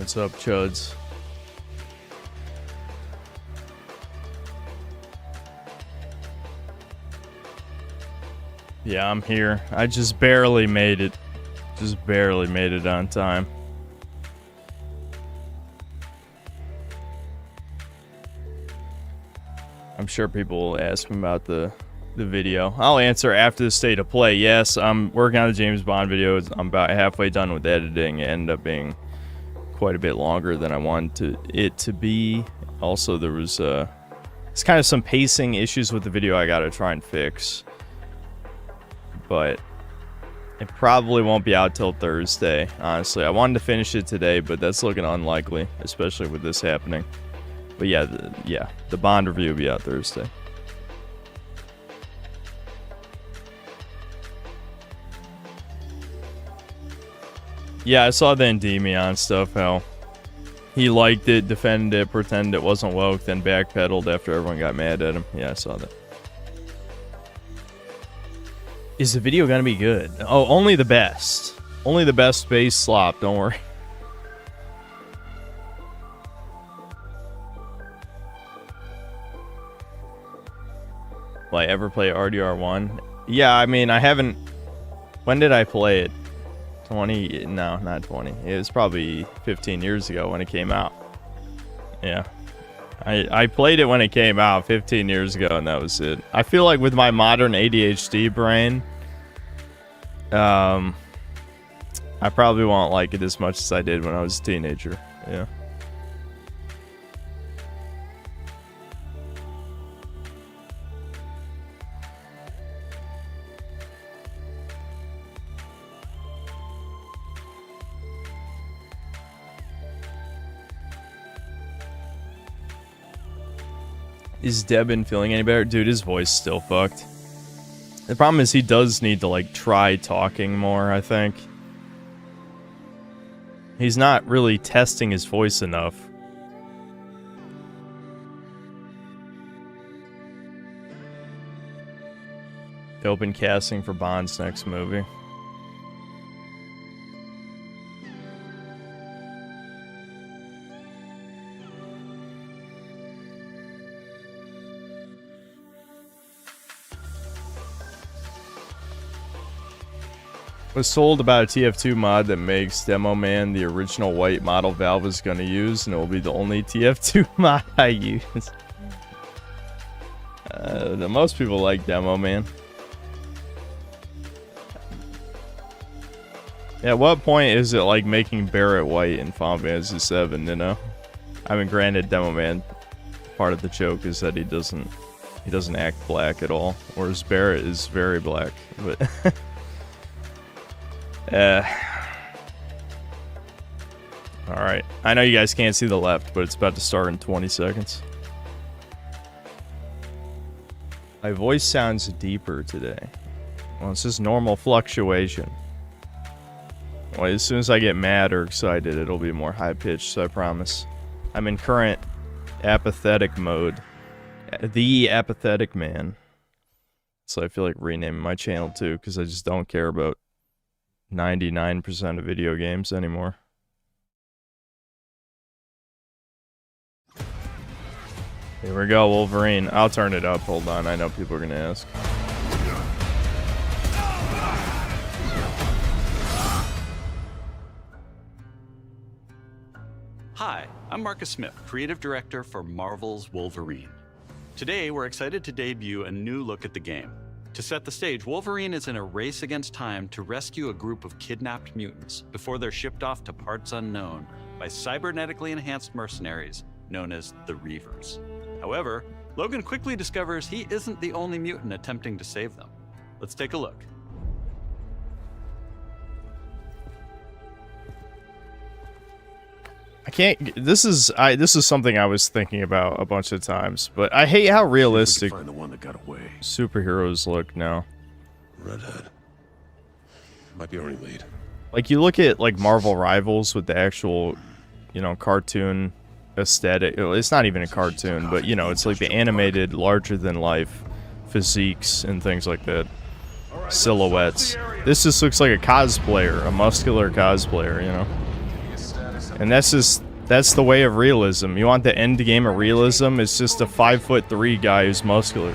What's up, chuds? Yeah, I'm here. I just barely made it. Just barely made it on time. I'm sure people will ask me about the video. I'll answer after the state of play. Yes, I'm working on the James Bond video. I'm about halfway done with editing. It ended up being quite a bit longer than I wanted it to be. Also, there was it's kind of some pacing issues with the video I gotta try and fix. But it probably won't be out till Thursday, honestly. I wanted to finish it today, but that's looking unlikely, especially with this happening. But yeah, the Bond review will be out Thursday. Yeah, I saw the Endymion stuff, how he liked it, defended it, pretended it wasn't woke, then backpedaled after everyone got mad at him. Yeah, I saw that. Is the video gonna be good? Oh, only the best. Only the best space slop, don't worry. Will I ever play RDR1? Yeah, I mean, I haven't... When did I play it? 20? No, not 20. It was probably 15 years ago when it came out. Yeah. I played it when it came out 15 years ago, and that was it. I feel like with my modern ADHD brain, I probably won't like it as much as I did when I was a teenager. Yeah. Is Devin feeling any better? Dude, his voice is still fucked. The problem is he does need to, like, try talking more, I think. He's not really testing his voice enough. Open casting for Bond's next movie. Was told about a TF2 mod that makes Demo Man the original white model Valve is going to use, and it will be the only TF2 mod I use. Most people like Demo Man. At what point is it like making Barrett white in Final Fantasy 7, you know? I mean, granted, Demo Man, part of the joke is that he doesn't act black at all, whereas Barrett is very black, but... Alright. I know you guys can't see the left, but it's about to start in 20 seconds. My voice sounds deeper today. Well, it's just normal fluctuation. Well, as soon as I get mad or excited, it'll be more high-pitched, so I promise. I'm in current apathetic mode. The Apathetic Man. So I feel like renaming my channel too, because I just don't care about 99% of video games anymore. Here we go, Wolverine. I'll turn it up. Hold on. I know people are going to ask. Hi, I'm Marcus Smith, Creative Director for Marvel's Wolverine. Today, we're excited to debut a new look at the game. To set the stage, Wolverine is in a race against time to rescue a group of kidnapped mutants before they're shipped off to parts unknown by cybernetically enhanced mercenaries known as the Reavers. However, Logan quickly discovers he isn't the only mutant attempting to save them. Let's take a look. I can't. This is something I was thinking about a bunch of times, but I hate how realistic find the one that got away. Superheroes look now. Redhead. Might be our only lead. Like, you look at like Marvel Rivals with the actual, you know, cartoon aesthetic. It's not even a cartoon, but you know, it's like the animated, larger than life physiques and things like that. Silhouettes. This just looks like a cosplayer, a muscular cosplayer, you know. And that's the way of realism. You want the end game of realism? It's just a 5'3" guy who's muscular.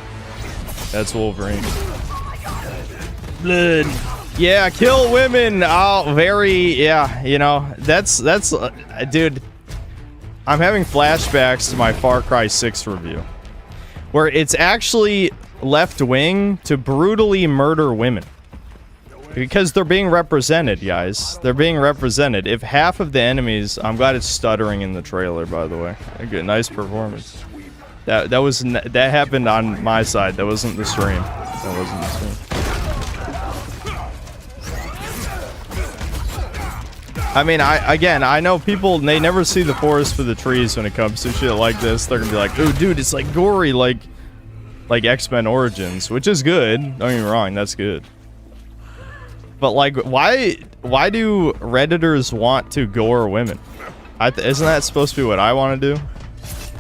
That's Wolverine. Blood. Yeah, kill women. Oh, yeah. You know, that's dude. I'm having flashbacks to my Far Cry 6 review, where it's actually left wing to brutally murder women. Because they're being represented, guys. They're being represented. If half of the enemies... I'm glad it's stuttering in the trailer, by the way. A good, nice performance. That happened on my side. That wasn't the stream. That wasn't the stream. I mean, I know people, they never see the forest for the trees when it comes to shit like this. They're gonna be like, "Ooh, dude, it's like gory, like X-Men Origins," which is good. Don't get me wrong, that's good. But like, why do Redditors want to gore women? Isn't that supposed to be what I want to do?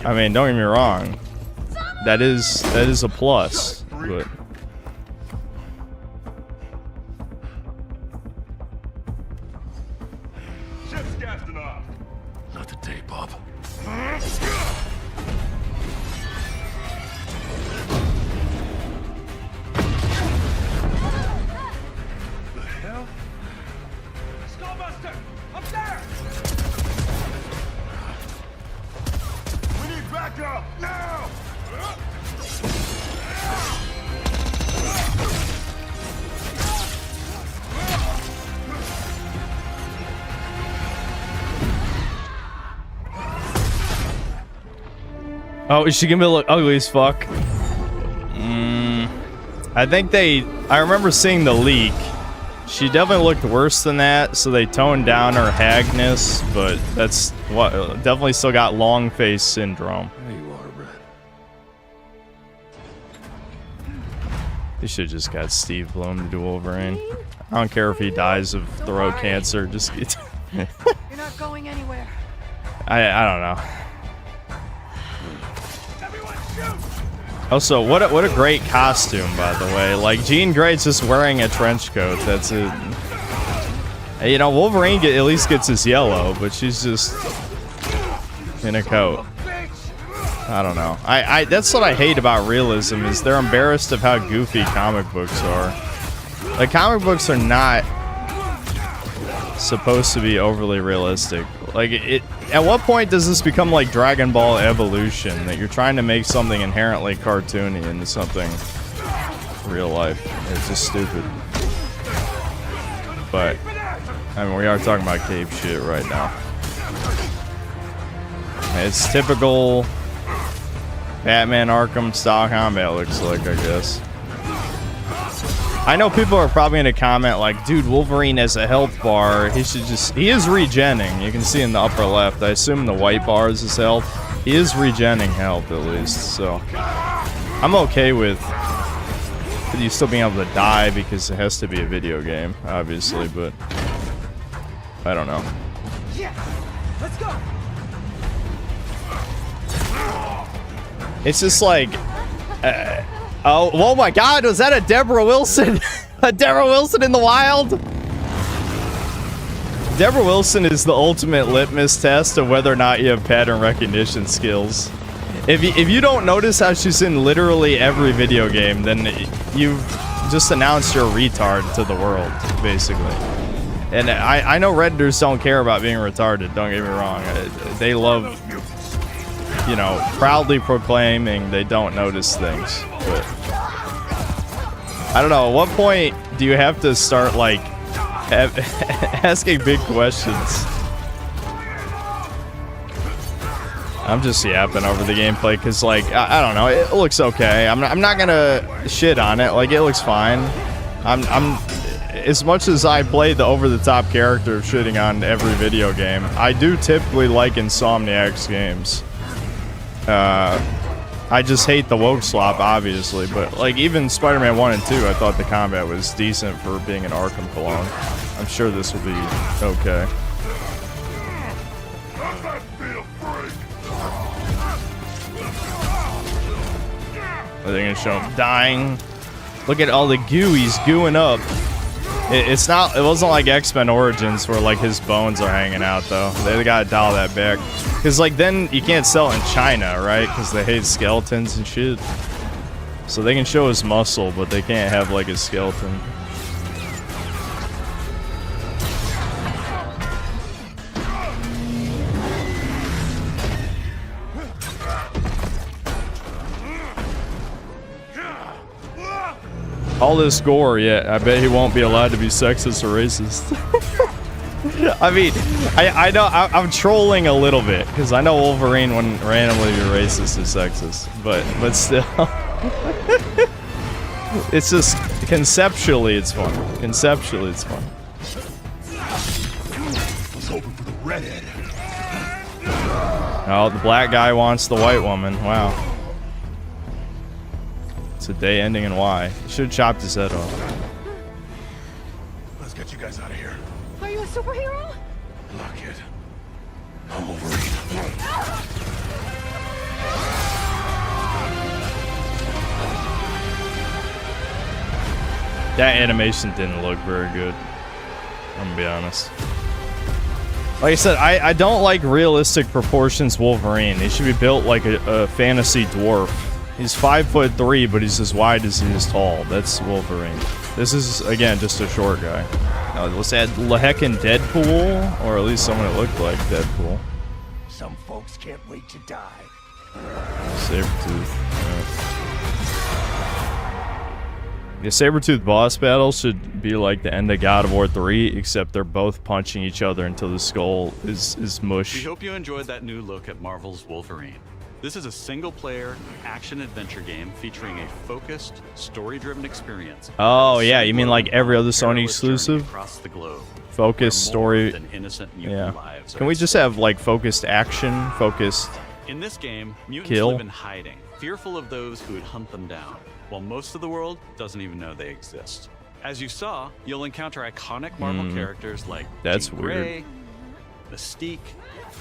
I mean, don't get me wrong. That is a plus, but. Not today, Bob. Backup now! Oh, is she gonna look ugly as fuck? I think I remember seeing the leak. She definitely looked worse than that, so they toned down her hagness, but that's what definitely still got long face syndrome. There you are, Red. They should have just got Steve Blum to do Wolverine. I don't care if he dies of throat cancer. Just get. You're not going anywhere. I don't know. Also, what a great costume, by the way. Like, Jean Grey's just wearing a trench coat. That's it. You know, Wolverine at least gets his yellow, but she's just in a coat. I don't know. That's what I hate about realism, is they're embarrassed of how goofy comic books are. Like, comic books are not supposed to be overly realistic. Like, at what point does this become like Dragon Ball Evolution, that you're trying to make something inherently cartoony into something real life? It's just stupid. But, I mean, we are talking about cave shit right now. It's typical Batman Arkham style combat, looks like, I guess. I know people are probably gonna comment like, dude, Wolverine has a health bar. He is regenning. You can see in the upper left. I assume the white bar is his health. He is regenning health at least, so I'm okay with you still being able to die because it has to be a video game, obviously, but I don't know. Yeah, let's go. It's just like, oh my God, was that a Deborah Wilson? A Deborah Wilson in the wild? Deborah Wilson is the ultimate litmus test of whether or not you have pattern recognition skills. If you don't notice how she's in literally every video game, then you've just announced you're a retard to the world, basically. And I know Redditors don't care about being retarded, don't get me wrong. They love, you know, proudly proclaiming they don't notice things. But I don't know, at what point do you have to start, like, asking big questions? I'm just yapping over the gameplay because, like, I don't know, it looks okay. I'm not gonna shit on it. Like, it looks fine. I'm as much as I play the over-the-top character of shitting on every video game, I do typically like Insomniac's games. I just hate the woke slop, obviously, but like even Spider-Man 1 and 2, I thought the combat was decent for being an Arkham clone. I'm sure this will be okay. Are they gonna show him dying? Look at all the goo he's gooing up. It's not. It wasn't like X-Men Origins where like his bones are hanging out though. They gotta dial that back. Cause like then you can't sell it in China, right? Cause they hate skeletons and shit. So they can show his muscle, but they can't have like his skeleton. All this gore, yeah, I bet he won't be allowed to be sexist or racist. I mean, I know, I'm trolling a little bit, because I know Wolverine wouldn't randomly be racist or sexist, but still. It's just, conceptually it's fun. Conceptually it's fun. I was hoping for the redhead. Oh, the black guy wants the white woman, wow. It's a day ending in Y. Should have chopped his head off. Let's get you guys out of here. Are you a superhero? Lock it. I'm Wolverine. That animation didn't look very good. I'm gonna be honest. Like I said, I don't like realistic proportions Wolverine. He should be built like a fantasy dwarf. He's 5'3", but he's as wide as he is tall. That's Wolverine. This is, again, just a short guy. Let's add heckin' Deadpool, or at least someone that looked like Deadpool. Some folks can't wait to die. Sabretooth. Yeah, Sabretooth boss battle should be like the end of God of War 3, except they're both punching each other until the skull is mush. We hope you enjoyed that new look at Marvel's Wolverine. This is a single-player action-adventure game featuring a focused, story-driven experience. Oh yeah, you mean like every other Sony exclusive? Across the globe. Focused story. Yeah. Can we just have like focused action, focused? In this game, mutants kill? live in hiding, fearful of those who would hunt them down, while most of the world doesn't even know they exist. As you saw, you'll encounter iconic Marvel characters like That's Jean weird. Grey, Mystique,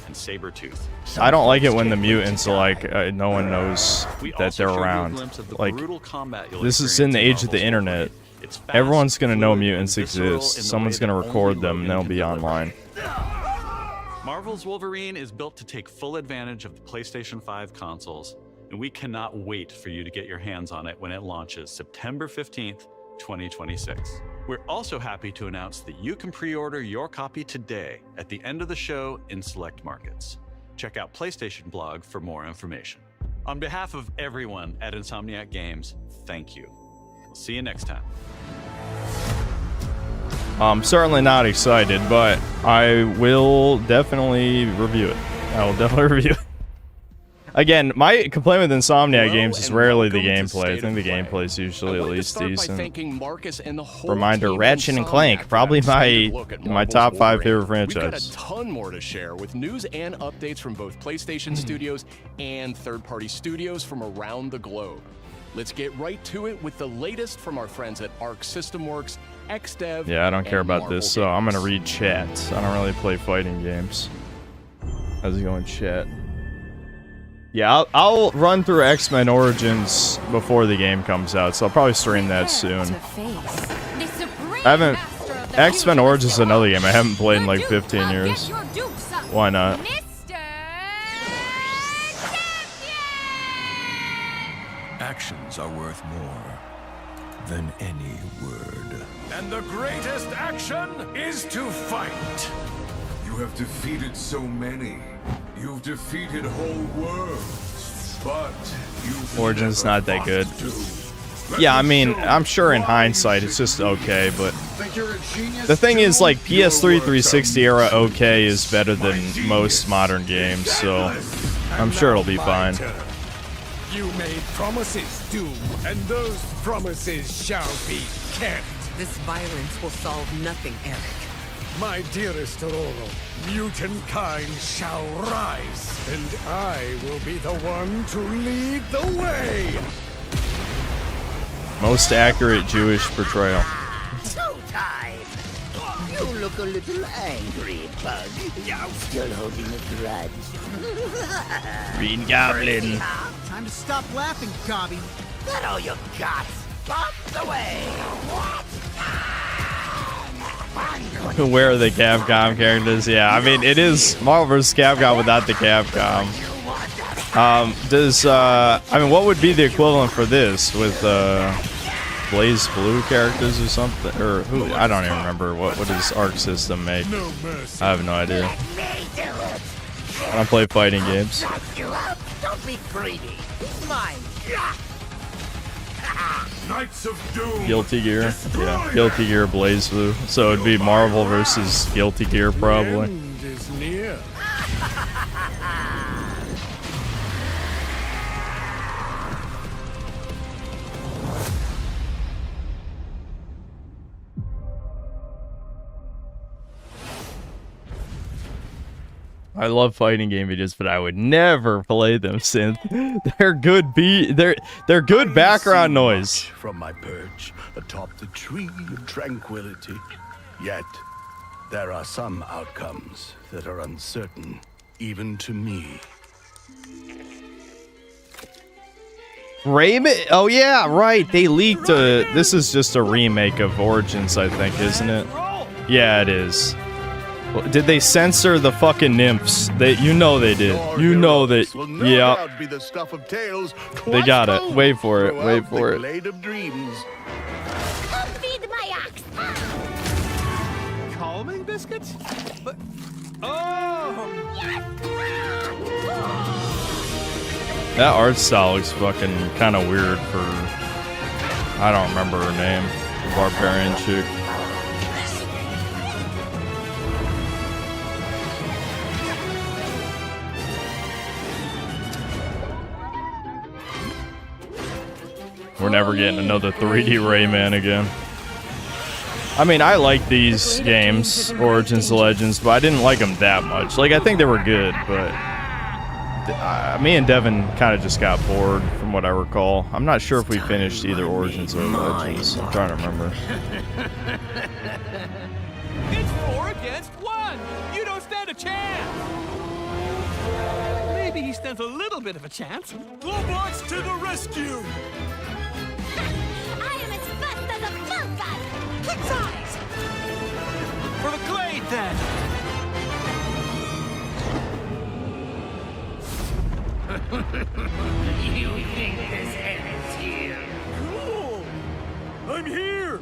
and Sabretooth. I don't like it when the mutants are like no one knows We that also they're showed you a around. glimpse of the Like brutal combat you'll this is in the experience age of the Marvel's internet. Wolverine. It's fast, Everyone's gonna know fluid, mutants and visceral exist. in the Someone's way that gonna record only them and they'll Logan be can deliver. online. Marvel's Wolverine is built to take full advantage of the PlayStation 5 consoles, and we cannot wait for you to get your hands on it when it launches September 15th, 2026. We're also happy to announce that you can pre-order your copy today at the end of the show in select markets. Check out PlayStation Blog for more information. On behalf of everyone at Insomniac Games, thank you. We'll see you next time. I'm certainly not excited, but I will definitely review it. I will definitely review it. Again, my complaint with Insomniac games is rarely the gameplay. I think the gameplay is usually at least decent. Reminder, Ratchet and Clank, probably my top 5 favorite franchise. We've got a ton more to share with news and updates from both PlayStation studios and third-party studios from around the globe. Let's get right to it with the latest from our friends at Arc System Works, XDev. Yeah, I don't care about Marvel this, so I'm gonna read chat. I don't really play fighting games. How's it going, chat? Yeah, I'll run through X-Men Origins before the game comes out, so I'll probably stream that soon. I haven't... X-Men Origins is another game I haven't played in like 15 years. Why not? Actions are worth more than any word. And the greatest action is to fight. You have defeated so many. You've defeated whole worlds. But you've Origins not that good. to. Yeah, I mean, I'm sure in hindsight it's just okay, but the thing is, like, PS3 360 era okay is better than most modern games, so I'm sure it'll be fine. You made promises, Doom, and those promises shall be kept. This violence will solve nothing, Eric. My dearest Aurora, mutant kind shall rise, and I will be the one to lead the way. Most accurate Jewish portrayal. Showtime! You look a little angry, Bug. Still holding a grudge. Green Goblin. Time to stop laughing, Gobby. That all you got? Bump the way! What? Where are the Capcom characters? Yeah, I mean, it is Marvel vs. Capcom without the Capcom. I mean, what would be the equivalent for this with Blaze Blue characters or something? Or who? I don't even remember. What does Arc System make? I have no idea. I don't play fighting games. Don't be greedy. Mine. Knights of Doom. Guilty Gear. Yeah, Guilty Gear, Blaze Blue. So it'd be Marvel versus Guilty Gear probably. End is near. I love fighting game videos, but I would never play them, Synth. They're good they're good background noise. From my perch atop the tree of tranquility. Yet there are some outcomes that are uncertain, even to me. Rayman? Oh yeah, right. They leaked this is just a remake of Origins, I think, isn't it? Yeah, it is. Did they censor the fucking nymphs? You know they did. You know that. Yeah. They got it. Wait for it. Wait for it. Come feed my ox. Calming biscuits? But oh! That art style looks fucking kind of weird for. I don't remember her name. The barbarian chick. We're never getting another 3D Rayman again. I mean, I like these games, Origins and Legends, but I didn't like them that much. Like, I think they were good, but me and Devin kind of just got bored from what I recall. I'm not sure if we finished either Origins or Legends. I'm trying to remember. It's 4 against 1! You don't stand a chance! Maybe he stands a little bit of a chance. Globots to the rescue! I am as fast as a falcon. Quick size! For the glade, then! You think this ends here? Cool! I'm here!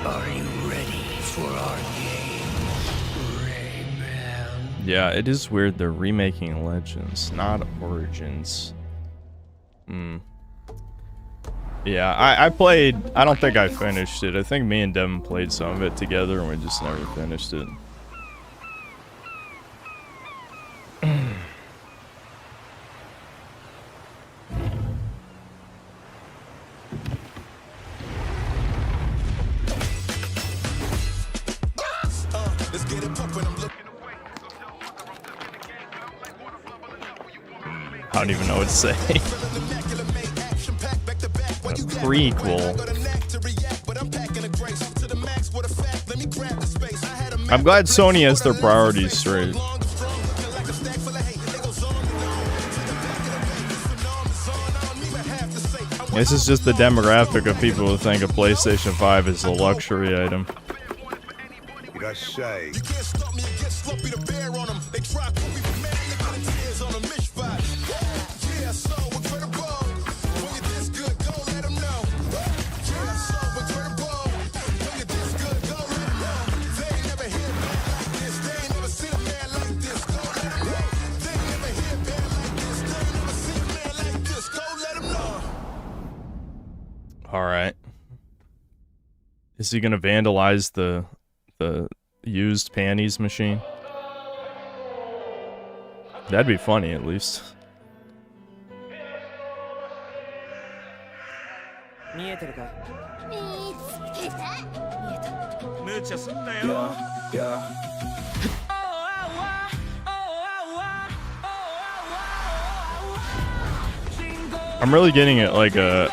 Are you ready for our game, Rayman? Yeah, it is weird they're remaking Legends, not Origins. Yeah, I played. I don't think I finished it. I think me and Devin played some of it together and we just never finished it. I don't even know what to say. A prequel. I'm glad Sony has their priorities straight. This is just the demographic of people who think a PlayStation 5 is a luxury item. Alright. Is he gonna vandalize the used panties machine? That'd be funny, at least. I'm really getting it like a...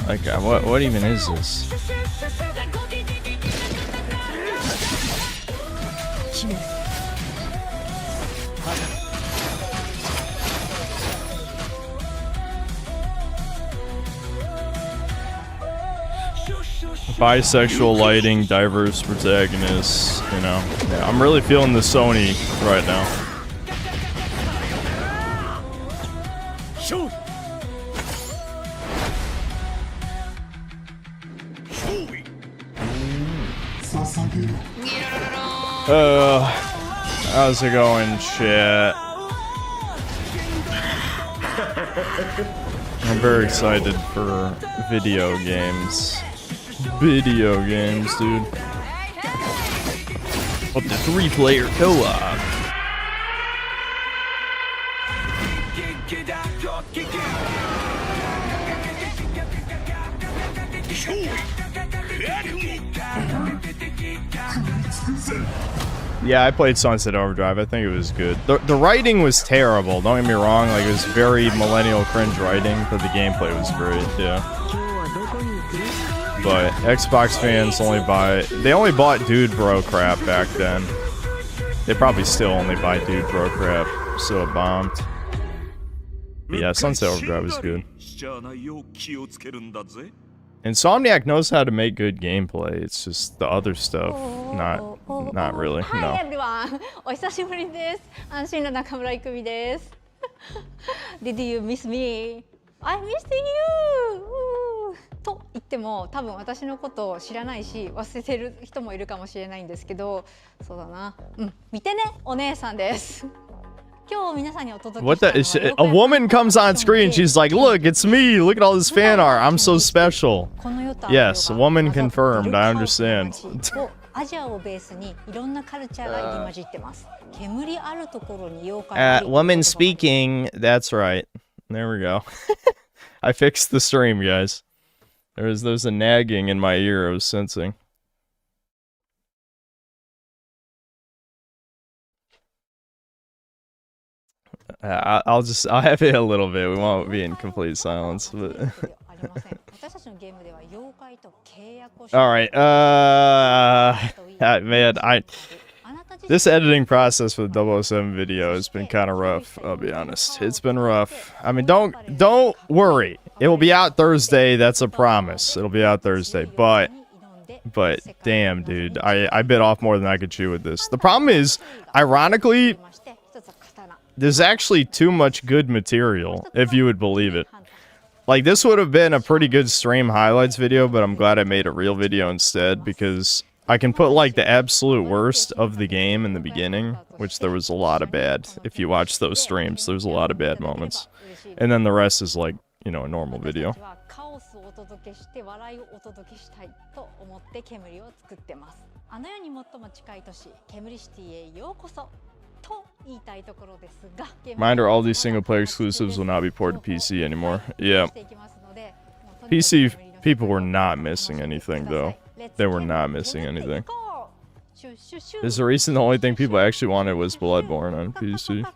Like, what even is this? bisexual lighting, diverse protagonists, you know. Yeah, I'm really feeling the Sony right now. Shoot! How's it going, chat? I'm very excited for video games. Video games, dude. Up to 3-player co-op. Yeah, I played Sunset Overdrive. I think it was good. The writing was terrible. Don't get me wrong. Like, it was very millennial cringe writing, but the gameplay was great. Yeah. But Xbox fans only bought Dude Bro crap back then. They probably still only buy Dude Bro crap, so it bombed. But yeah, Sunset Overdrive was good. Insomniac knows how to make good gameplay. It's just the other stuff, not really. Hi No. everyone! お久しぶりです。安心の中村郁美です。Did you miss me? I missed you! と言っても多分私のことを知らないし忘れてる人もいるかもしれないんですけど、そうだな。見てね、お姉さんです。今日皆さんにお届け What した the? のは A woman comes on screen. She's like, "Look, it's me. Look at all this fan art. I'm so special." この世と Yes, a woman confirmed. I understand. アジアをベースにいろんなカルチャーが入り混じってます。煙あるところに妖怪あり。Woman speaking. That's right. There we go. I fixed the stream, guys. There's a nagging in my ear I was sensing. I'll have it a little bit. We won't be in complete silence, but all right. Man, this editing process for the 007 video has been kind of rough. I'll be honest. It's been rough. I mean, don't worry. It will be out Thursday. That's a promise. It'll be out Thursday. But damn, dude, I bit off more than I could chew with this. The problem is, ironically, there's actually too much good material, if you would believe it. Like, this would have been a pretty good stream highlights video, but I'm glad I made a real video instead, because I can put, like, the absolute worst of the game in the beginning, which there was a lot of bad. If you watch those streams, there's a lot of bad moments. And then the rest is, like, you know, a normal video. Reminder, all these single-player exclusives will not be ported to PC anymore. Yeah. PC people were not missing anything, though. They were not missing anything. There's a reason the only thing people actually wanted was Bloodborne on PC.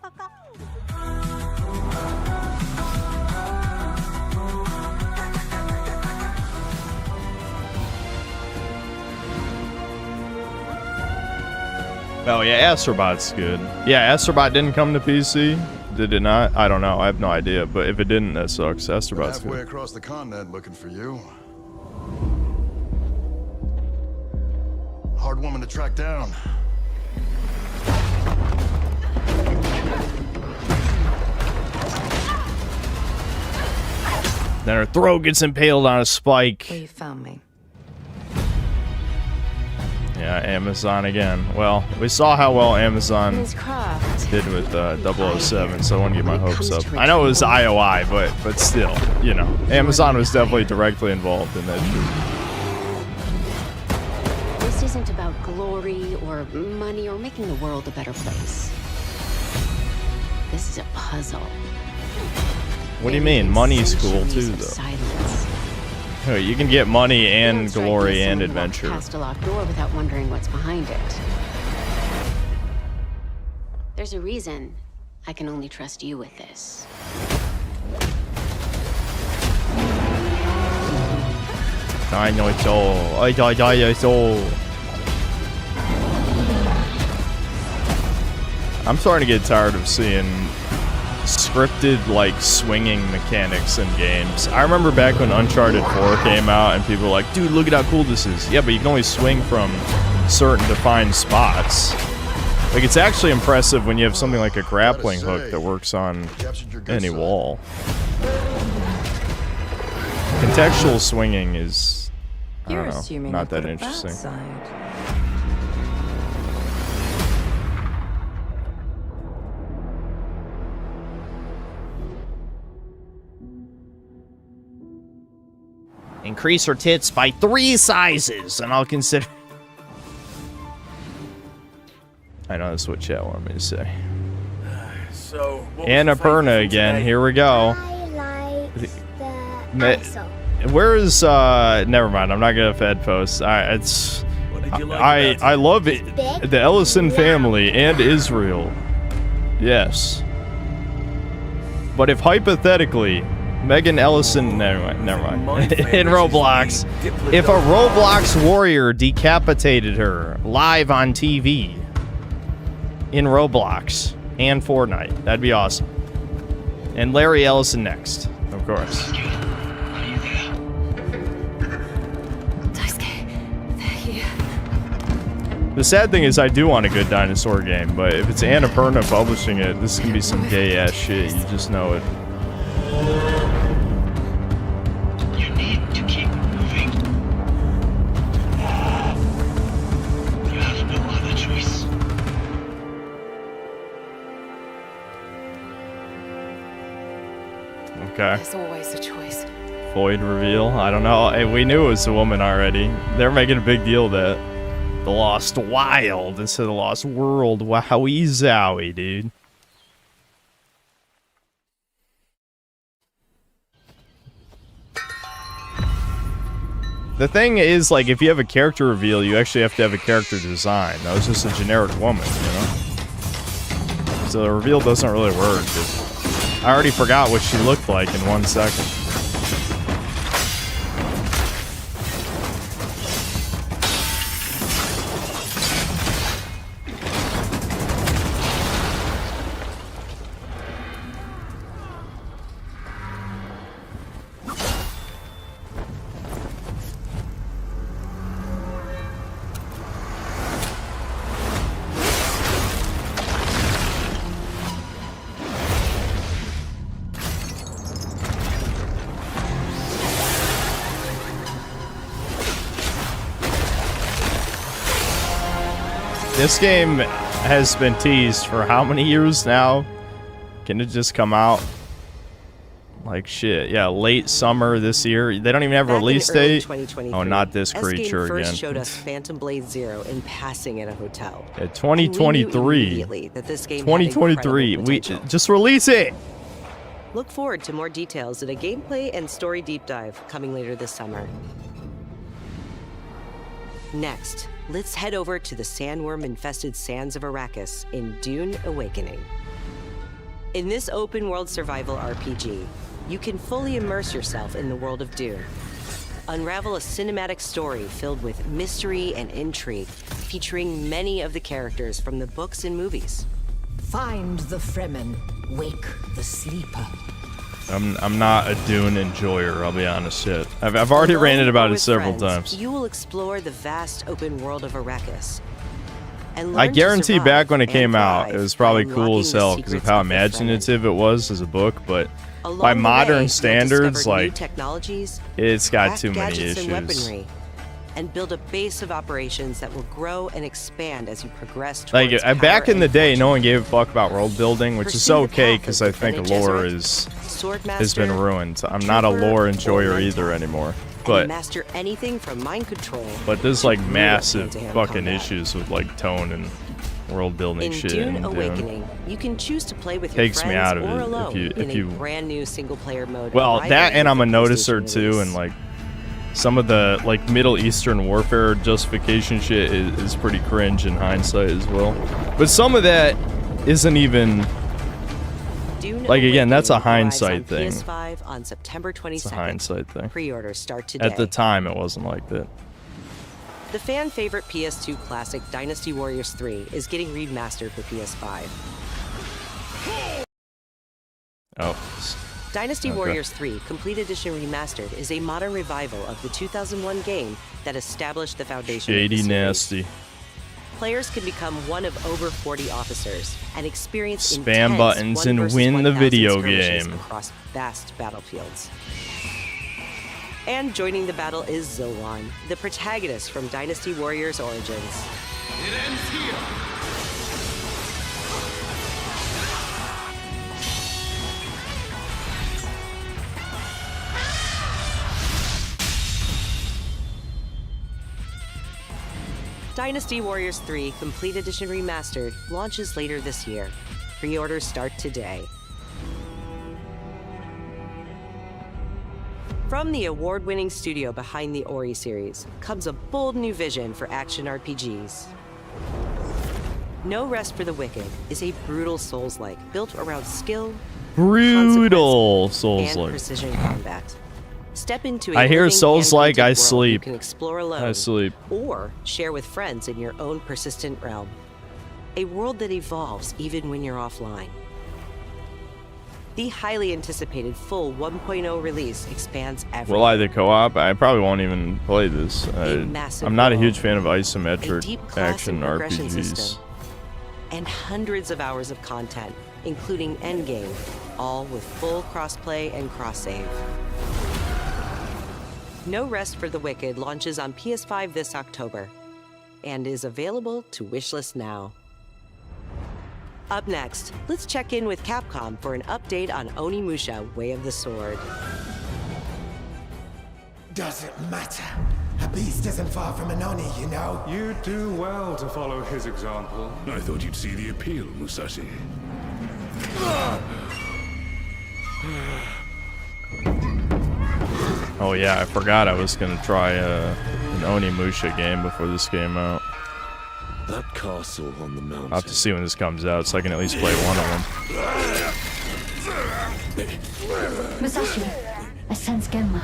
Oh yeah, Astrobot's good. Yeah, Astrobot didn't come to PC. Did it not? I don't know. I have no idea. But if it didn't, that sucks. Astrobot's good. Halfway across the continent looking for you. Hard woman to track down. Then her throat gets impaled on a spike. Well, you found me. Yeah, Amazon again. Well, we saw how well Amazon did with 007, so I want to get my hopes up. I know it was IOI, but still, you know, Amazon was definitely directly involved in that shoot. This isn't about glory or money or making the world a better place. This is a puzzle. What do you mean? Money's cool too, though. Hey, you can get money and glory and adventure. Past a locked door without wondering what's behind it. There's a reason I can only trust you with this. I know it's all. It's all. I'm starting to get tired of seeing scripted, like, swinging mechanics in games. I remember back when Uncharted 4 came out and people were like, dude, look at how cool this is. Yeah, but you can only swing from certain defined spots. Like, it's actually impressive when you have something like a grappling hook that works on any wall. Contextual swinging is, I don't know, not that interesting. Increase her tits by 3 sizes, and I'll consider... I know that's what chat wanted me to say. So, Annapurna again, here we go. Where is, never mind, I'm not gonna fed post. It's... I love it. The Ellison family and Israel. Yes. But if hypothetically... Megan Ellison, never mind. In Roblox, if a Roblox warrior decapitated her live on TV in Roblox and Fortnite, that'd be awesome. And Larry Ellison next, of course. The sad thing is I do want a good dinosaur game, but if it's Annapurna publishing it, this is gonna be some gay ass shit, you just know it. Okay. There's always a choice. Void reveal? I don't know. Hey, we knew it was a woman already. They're making a big deal of that. The Lost Wild instead of the Lost World. Wowie zowie, dude. The thing is, like, if you have a character reveal, you actually have to have a character design. That was just a generic woman, you know? So the reveal doesn't really work. I already forgot what she looked like in 1 second. This game has been teased for how many years now? Can it just come out? Like shit. Yeah, late summer this year. They don't even have a release date. Oh, not this creature again. First showed us Phantom Blade Zero in passing in a hotel. Yeah, 2023. That this game 2023. We just release it. Look forward to more details in a gameplay and story deep dive coming later this summer. Next, let's head over to the sandworm-infested sands of Arrakis in Dune Awakening. In this open-world survival RPG, you can fully immerse yourself in the world of Dune. Unravel a cinematic story filled with mystery and intrigue, featuring many of the characters from the books and movies. Find the Fremen, wake the sleeper. I'm not a Dune enjoyer, I'll be honest. Shit. I've already ranted about it several times. You will explore the vast open world of Arrakis. I guarantee back when it came out, it was probably cool as hell because of how imaginative it was as a book, but by modern standards, like, it's got too many issues. And build a base of operations that will grow and expand as you progress towards like back in the day, no one gave a fuck about world building, which is okay because I think lore has been ruined. I'm not a lore enjoyer either anymore. But master anything from mind control. But there's like massive fucking issues with like tone and world building shit. In Dune Awakening, you can choose to play with your takes me out of it if you brand new single player mode. Well, that and I'm a noticer too, and like some of the like Middle Eastern warfare justification shit is pretty cringe in hindsight as well. But some of that isn't even like, again, that's a hindsight thing. PS5 on September 22nd. It's a hindsight thing. Pre-orders start today. At the time, it wasn't like that. The fan favorite PS2 classic Dynasty Warriors 3 is getting remastered for PS5. Oh. Dynasty Warriors 3 Complete Edition Remastered is a modern revival of the 2001 game that established the foundation of the Shady series. nasty. Players can become one of over 40 officers and experience Spam intense buttons and 1 win the 1,000 video skirmishes game. across vast battlefields. And joining the battle is Zilwan, the protagonist from Dynasty Warriors Origins. It ends here. Dynasty Warriors 3 Complete Edition Remastered launches later this year. Pre-orders start today. From the award-winning studio behind the Ori series comes a bold new vision for action RPGs. No Rest for the Wicked is a brutal Souls-like built around skill, Brutal and Souls-like. precision combat. Step into a I hear living, Souls-like, hand-painted I world sleep. You can explore alone, I sleep. or share with friends in your own persistent realm. A world that evolves even when you're offline. The highly anticipated full 1.0 release expands everything. Will I the co-op? I probably won't even play this. massive I'm not a world, huge fan of a isometric deep class action and progression RPGs. system, and hundreds of hours of content, including endgame, all with full crossplay and cross-save. No Rest for the Wicked launches on PS5 this October and is available to wishlist now. Up next, let's check in with Capcom for an update on Onimusha: Way of the Sword. Doesn't matter. A beast isn't far from an Oni, you know. You do well to follow his example. I thought you'd see the appeal, Musashi. Oh yeah, I forgot I was gonna try an Onimusha game before this came out. That castle on the mountain. I'll have to see when this comes out so I can at least play one of them. Musashi, I sense Genma.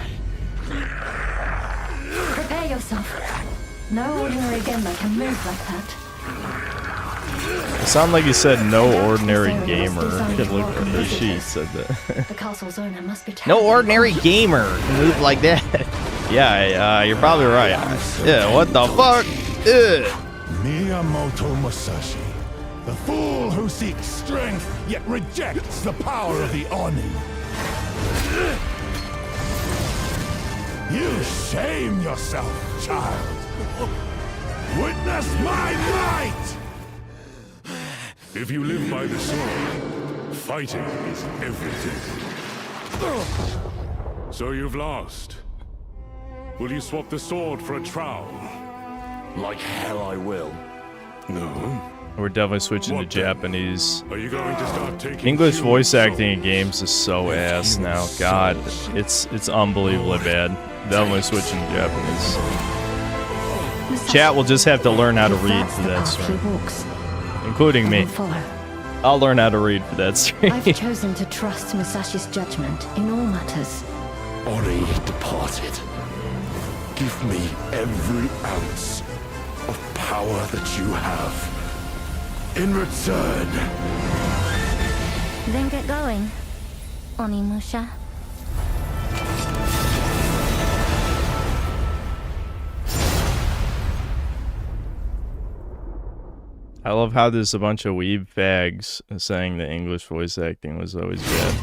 Prepare yourself. No ordinary Genma can move like that. It sounded like he said no ordinary gamer. Look at the sheet said that. The castle's owner must be No ordinary gamer can move like that. Yeah, you're probably right. Yeah, what the fuck? Ugh. Miyamoto Musashi, the fool who seeks strength yet rejects the power of the Oni. You shame yourself, child. Witness my might! If you live by the sword, fighting is everything. So you've lost. Will you swap the sword for a trowel? Like hell I will. No. We're definitely switching to Japanese. Are you going to start taking English human voice acting in souls? games is so ass now. God, it's unbelievably bad. Definitely switching to Japanese. Chat will just have to learn how to read for that stream. Including me. I'll learn how to read for that stream. I've chosen to trust Musashi's judgment in all matters. Ori departed. Give me every ounce of power that you have. In return. Then get going, Onimusha. I love how there's a bunch of weeb fags saying that English voice acting was always bad.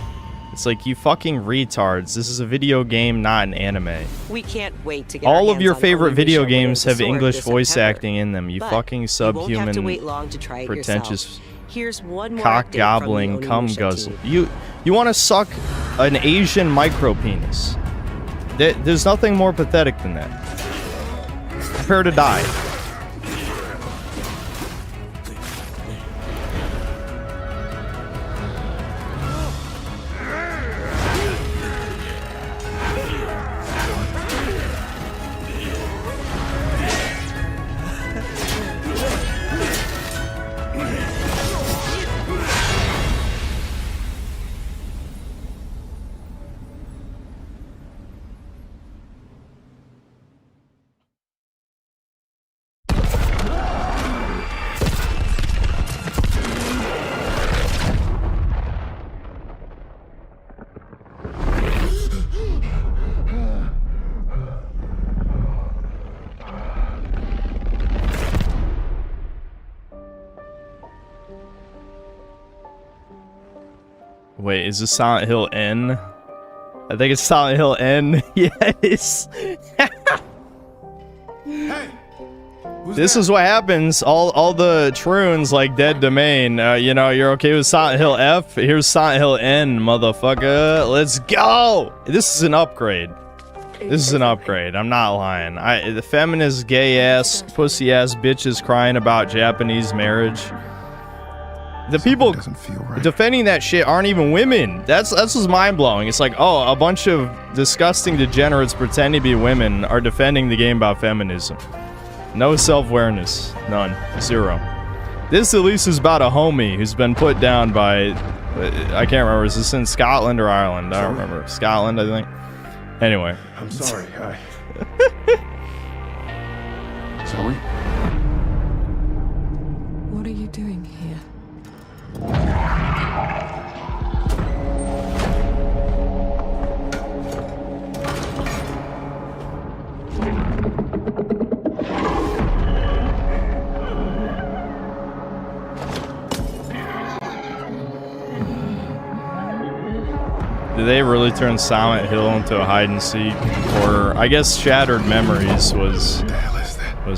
It's like, you fucking retards. This is a video game, not an anime. We can't wait to get All our of your hands on favorite Onimusha: video Way of games the have Sword English this voice September. acting in them. You But fucking you won't have to subhuman, wait long to try it pretentious yourself. Here's one more cock update gobbling from the cum Onimusha guzzle. team. You want to suck an Asian micro penis? There's nothing more pathetic than that. Prepare to die. Wait, is this Silent Hill N? I think it's Silent Hill N. Yes. This is what happens. All the Troons like Dead Domain. You know, you're okay with Silent Hill F. Here's Silent Hill N, motherfucker. Let's go. This is an upgrade. This is an upgrade. I'm not lying. The feminist, gay ass, pussy ass bitches crying about Japanese marriage. The people defending that shit aren't even women. That's what's mind blowing. It's like, oh, a bunch of disgusting degenerates pretending to be women are defending the game about feminism. No self-awareness. None. Zero. This at least is about a homie who's been put down by, I can't remember, is this in Scotland or Ireland? I don't remember. Scotland, I think. Anyway. I'm sorry. Sorry? What are you doing here? Did they really turn Silent Hill into a hide-and-seek horror? I guess Shattered Memories was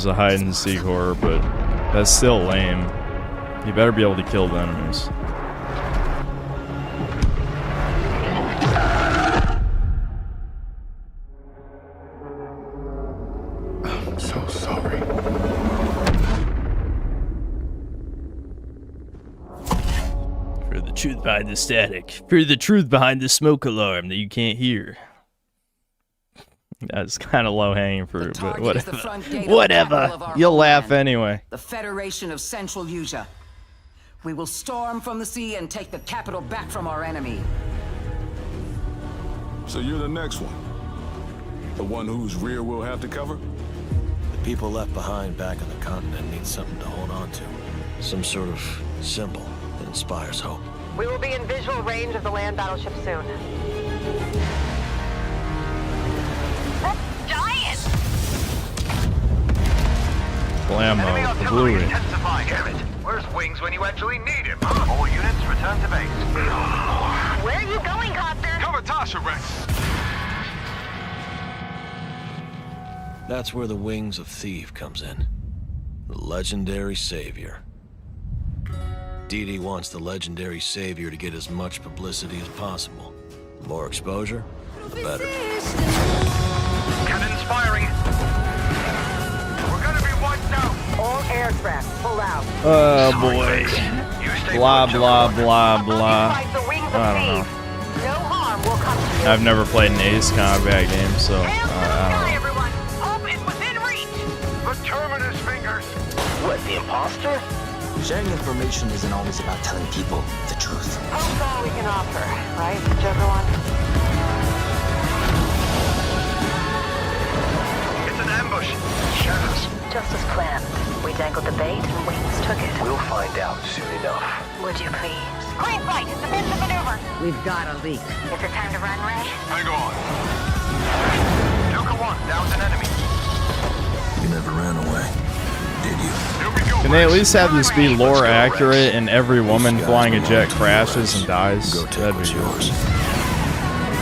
a hide-and-seek horror, but that's still lame. You better be able to kill the enemies. I'm so sorry. For the truth behind the static. For the truth behind the smoke alarm that you can't hear. That's kind of low-hanging fruit, but whatever. Whatever. You'll laugh anyway. The Federation of Central Asia. We will storm from the sea and take the capital back from our enemy. So you're the next one? The one whose rear we'll have to cover? The people left behind back on the continent need something to hold on to. Some sort of symbol that inspires hope. We will be in visual range of the land battleship soon. That's giant! Blammo, the Blu-ray. Damn it. Where's Wings when you actually need him, huh? All units return to base. Where are you going, Copter? Cover Tasha, Rex. That's where the Wings of 𝐂𝐃 comes in. The legendary savior. 𝐷𝐷 wants the legendary savior to get as much publicity as possible. The more exposure, the better. Cannons firing. We're gonna be wiped out. All aircraft, pull out. Oh boy. Blah blah blah blah. I don't know. No harm will come to you. I've never played an Ace Combat game, so I don't know. Everyone, hope is within reach. The Terminus fingers. What, the imposter? Sharing information isn't always about telling people the truth. Hope's all we can offer, right, Joker One? It's an ambush. Shadows. Just as planned. We dangled the bait and Wings took it. We'll find out soon enough. Would you please? Green light! Defensive maneuver! We've got a leak. Is it time to run, Ray? Hang on. Joker One, down's an enemy. You never ran away, did you? Can they at least have this be lore accurate and every woman flying a jet crashes and dies? That'd be yours.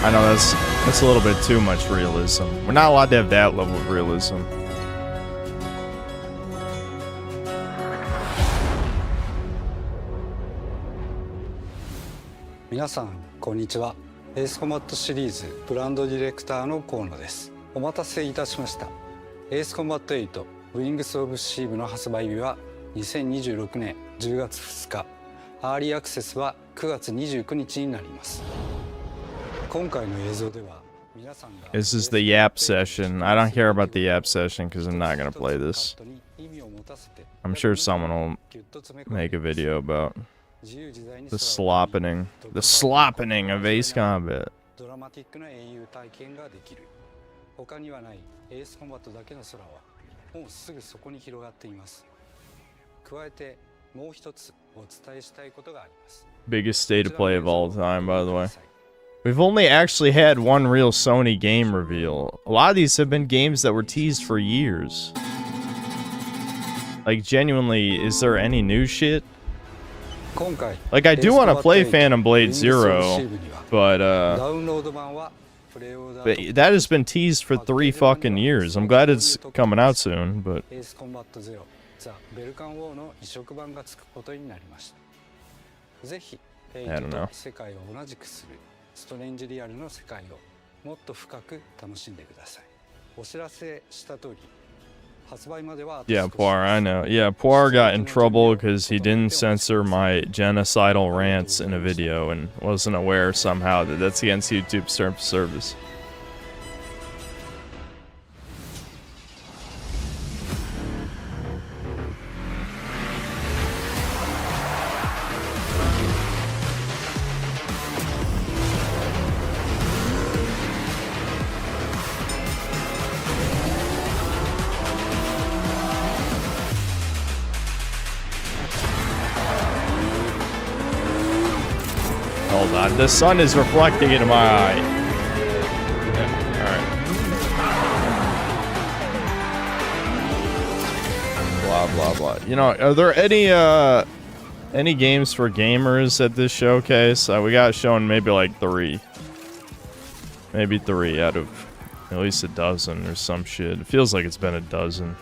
I know that's a little bit too much realism. We're not allowed to have that level of realism. Minasan, konnichiwa. エースコマットシリーズブランドディレクターの河野です。お待たせいたしました。エースコマット8 Wings of 𝐂𝐃の発売日は2026年10月2日。アーリーアクセスは9月29日になります。今回の映像では This is the Yap session. I don't care about the Yap session because I'm not gonna play this. I'm sure someone will make a video about the sloppening of Ace Combat. ドラマティックな英雄体験ができる。他にはないエースコンバットだけの空はもうすぐそこに広がっています。加えてもう一つお伝えしたいことがあります。 Biggest state of play of all time, by the way. We've only actually had one real Sony game reveal. A lot of these have been games that were teased for years. Like, genuinely, is there any new shit? Like, I do want to play Phantom Blade Zero, but that has been teased for 3 fucking years. I'm glad it's coming out soon, but I don't know. Yeah, Poir, I know. Yeah, Poir got in trouble because he didn't censor my genocidal rants in a video and wasn't aware somehow that that's against YouTube's terms of service. Hold on, the sun is reflecting into my eye. Yeah, alright. Blah, blah, blah. You know, are there any games for gamers at this showcase? We got shown maybe like 3. Maybe 3 out of at least a dozen or some shit. It feels like it's been a dozen.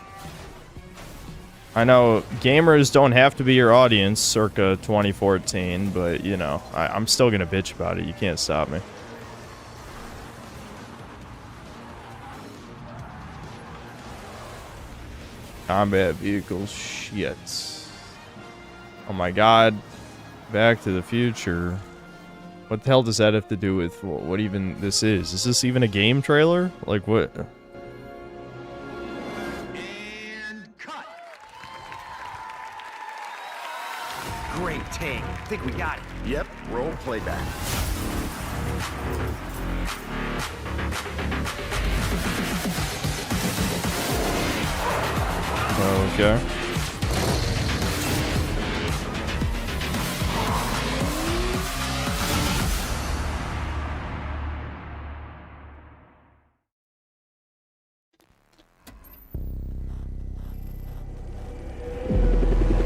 I know gamers don't have to be your audience circa 2014, but, you know, I'm still gonna bitch about it. You can't stop me. Combat vehicles, shit. Oh my god. Back to the Future. What the hell does that have to do with what even this is? Is this even a game trailer? Like, what? Great take. Think we got it. Yep, roll playback. Okay.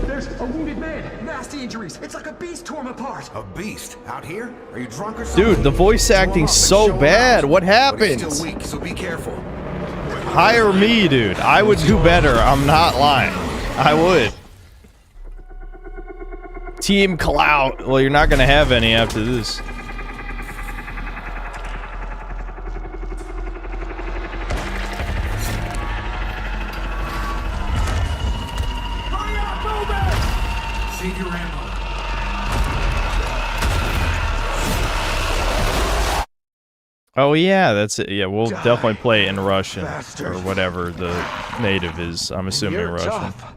There's a wounded man. Nasty injuries. It's like a beast tore him apart. A beast? Out here? Are you drunk or something? Dude, the voice acting's so bad. What happened? He's still weak, so be careful. Hire me, dude. I would do better. I'm not lying. I would. Team Clout. Well, you're not gonna have any after this. Save your ammo. Oh yeah, that's it. Yeah, we'll definitely play in Russian or whatever the native is. I'm assuming You're Russian. tough.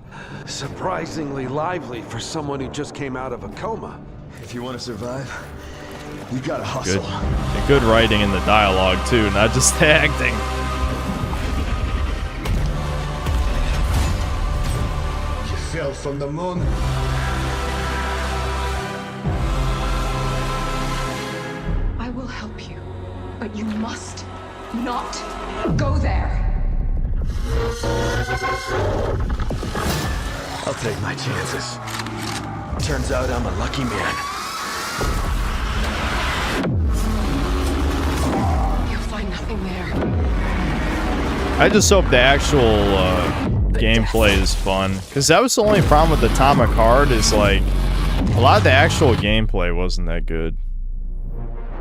Surprisingly lively for someone who just came out of a coma. If you want to survive, you gotta hustle. Good. Yeah, good writing in the dialogue too, not just the acting. You fell from the moon. I will help you, but you must not go there. I'll take my chances. Turns out I'm a lucky man. You'll find nothing there. I just hope the actual gameplay is fun, because that was the only problem with the Atomic Heart is like a lot of the actual gameplay wasn't that good,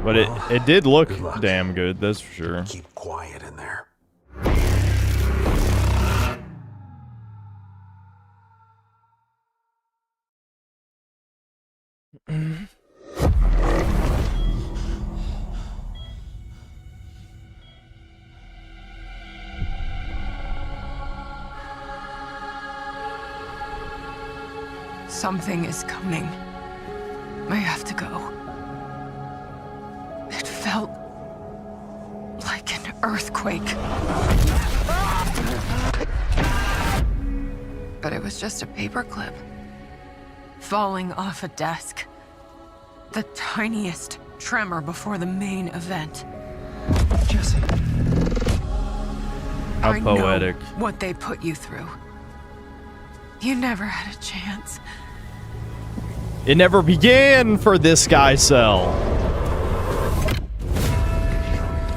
but it did look damn good, that's for sure. Keep quiet in there. Something is coming. I have to go. It felt like an earthquake. But it was just a paperclip falling off a desk. The tiniest tremor before the main event. Jesse. How I poetic. know what they put you through. You never had a chance. It never began for this guy cell.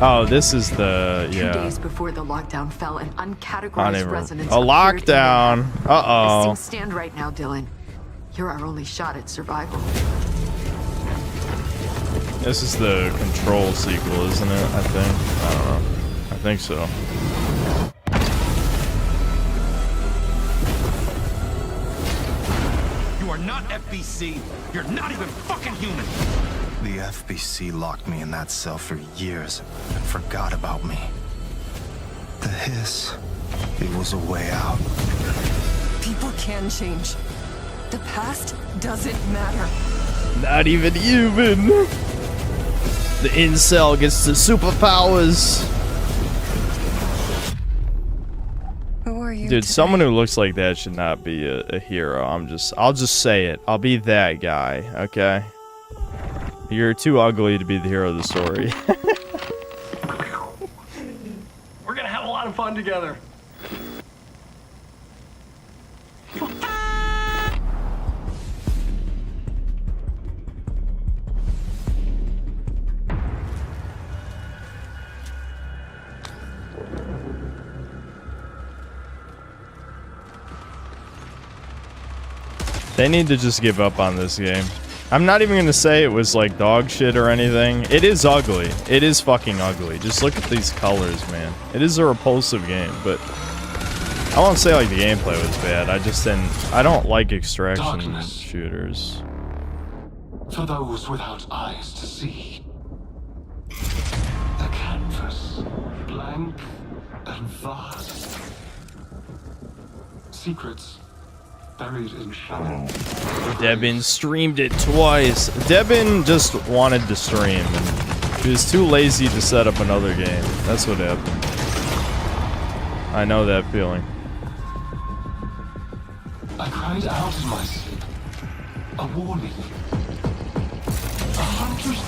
Oh, this is the 2 yeah. days before the lockdown fell, an uncategorized resonance A lockdown. As Uh things stand right now, Dylan, you're our only shot at survival. oh. This is the Control sequel, isn't it? I think. I don't know. I think so. You are not FBC. You're not even fucking human. The FBC locked me in that cell for years and forgot about me. The hiss, it was a way out. People can change. The past doesn't matter. Not even human. The incel gets the superpowers. Who are you? Dude, someone who looks like that should not be a hero. I'll just say it. I'll be that guy, okay? You're too ugly to be the hero of the story. We're gonna have a lot of fun together. They need to just give up on this game. I'm not even gonna say it was like dog shit or anything. It is ugly. It is fucking ugly. Just look at these colors, man. It is a repulsive game, but I won't say like the gameplay was bad. I don't like extraction shooters. For those without eyes to see. The canvas, blank and vast. Secrets buried in shadow. Devin streamed it twice. Devin just wanted to stream, and he was too lazy to set up another game. That's what happened. I know that feeling. I cried out in my sleep. A warning. A hunter's...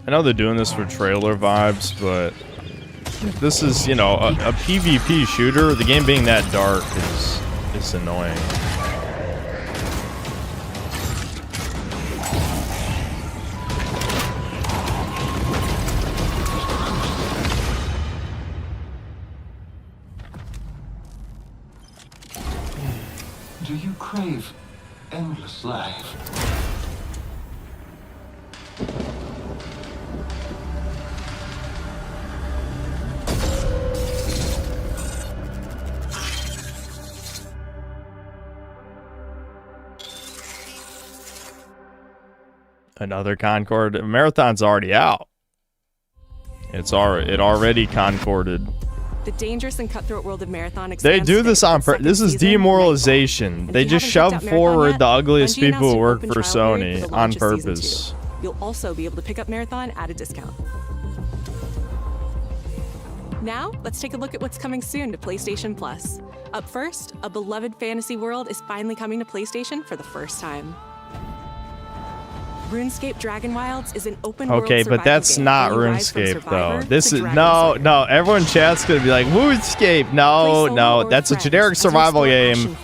I know they're doing this for trailer vibes, but this is, you know, a PvP shooter. The game being that dark is annoying. Do you crave endless life? Another Concord. Marathon's already out. It already concorded. The dangerous and cutthroat world of Marathon They expands do this today on with purpose. second This is season, demoralization. They if you just haven't shove checked out Marathon forward yet, the ugliest Bungie people announced who an work open for trial period Sony for the on launch of Season purpose. 2. You'll also be able to pick up Marathon at a discount. Now, let's take a look at what's coming soon to PlayStation Plus. Up first, a beloved fantasy world is finally coming to PlayStation for the first time. RuneScape Dragon Wilds is an open world Okay, but that's game not where you rise from RuneScape survivor though. This to is Dragon no, Slayer. no. Everyone chat's gonna be like RuneScape. No, that's a generic survival game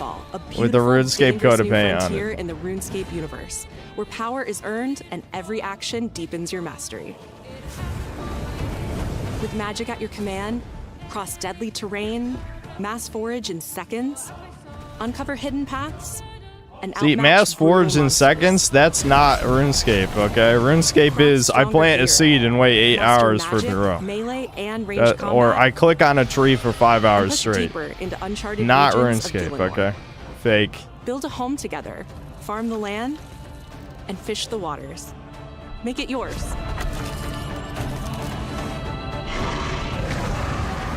with the RuneScape code of paint on Here it. in the RuneScape universe, where power is earned and every action deepens your mastery. With magic at your command, cross deadly terrain, mass forage in seconds, uncover hidden paths, and See, outmatch mass brutal forge in monsters. seconds. That's not RuneScape. Okay, RuneScape is I plant a seed and wait 8 hours for it to grow. Melee and ranged combat, Or I click on a tree for 5 and hours push straight. deeper into uncharted Not regions of RuneScape. Dylanmore. Okay, fake. Build a home together, farm the land, and fish the waters. Make it yours.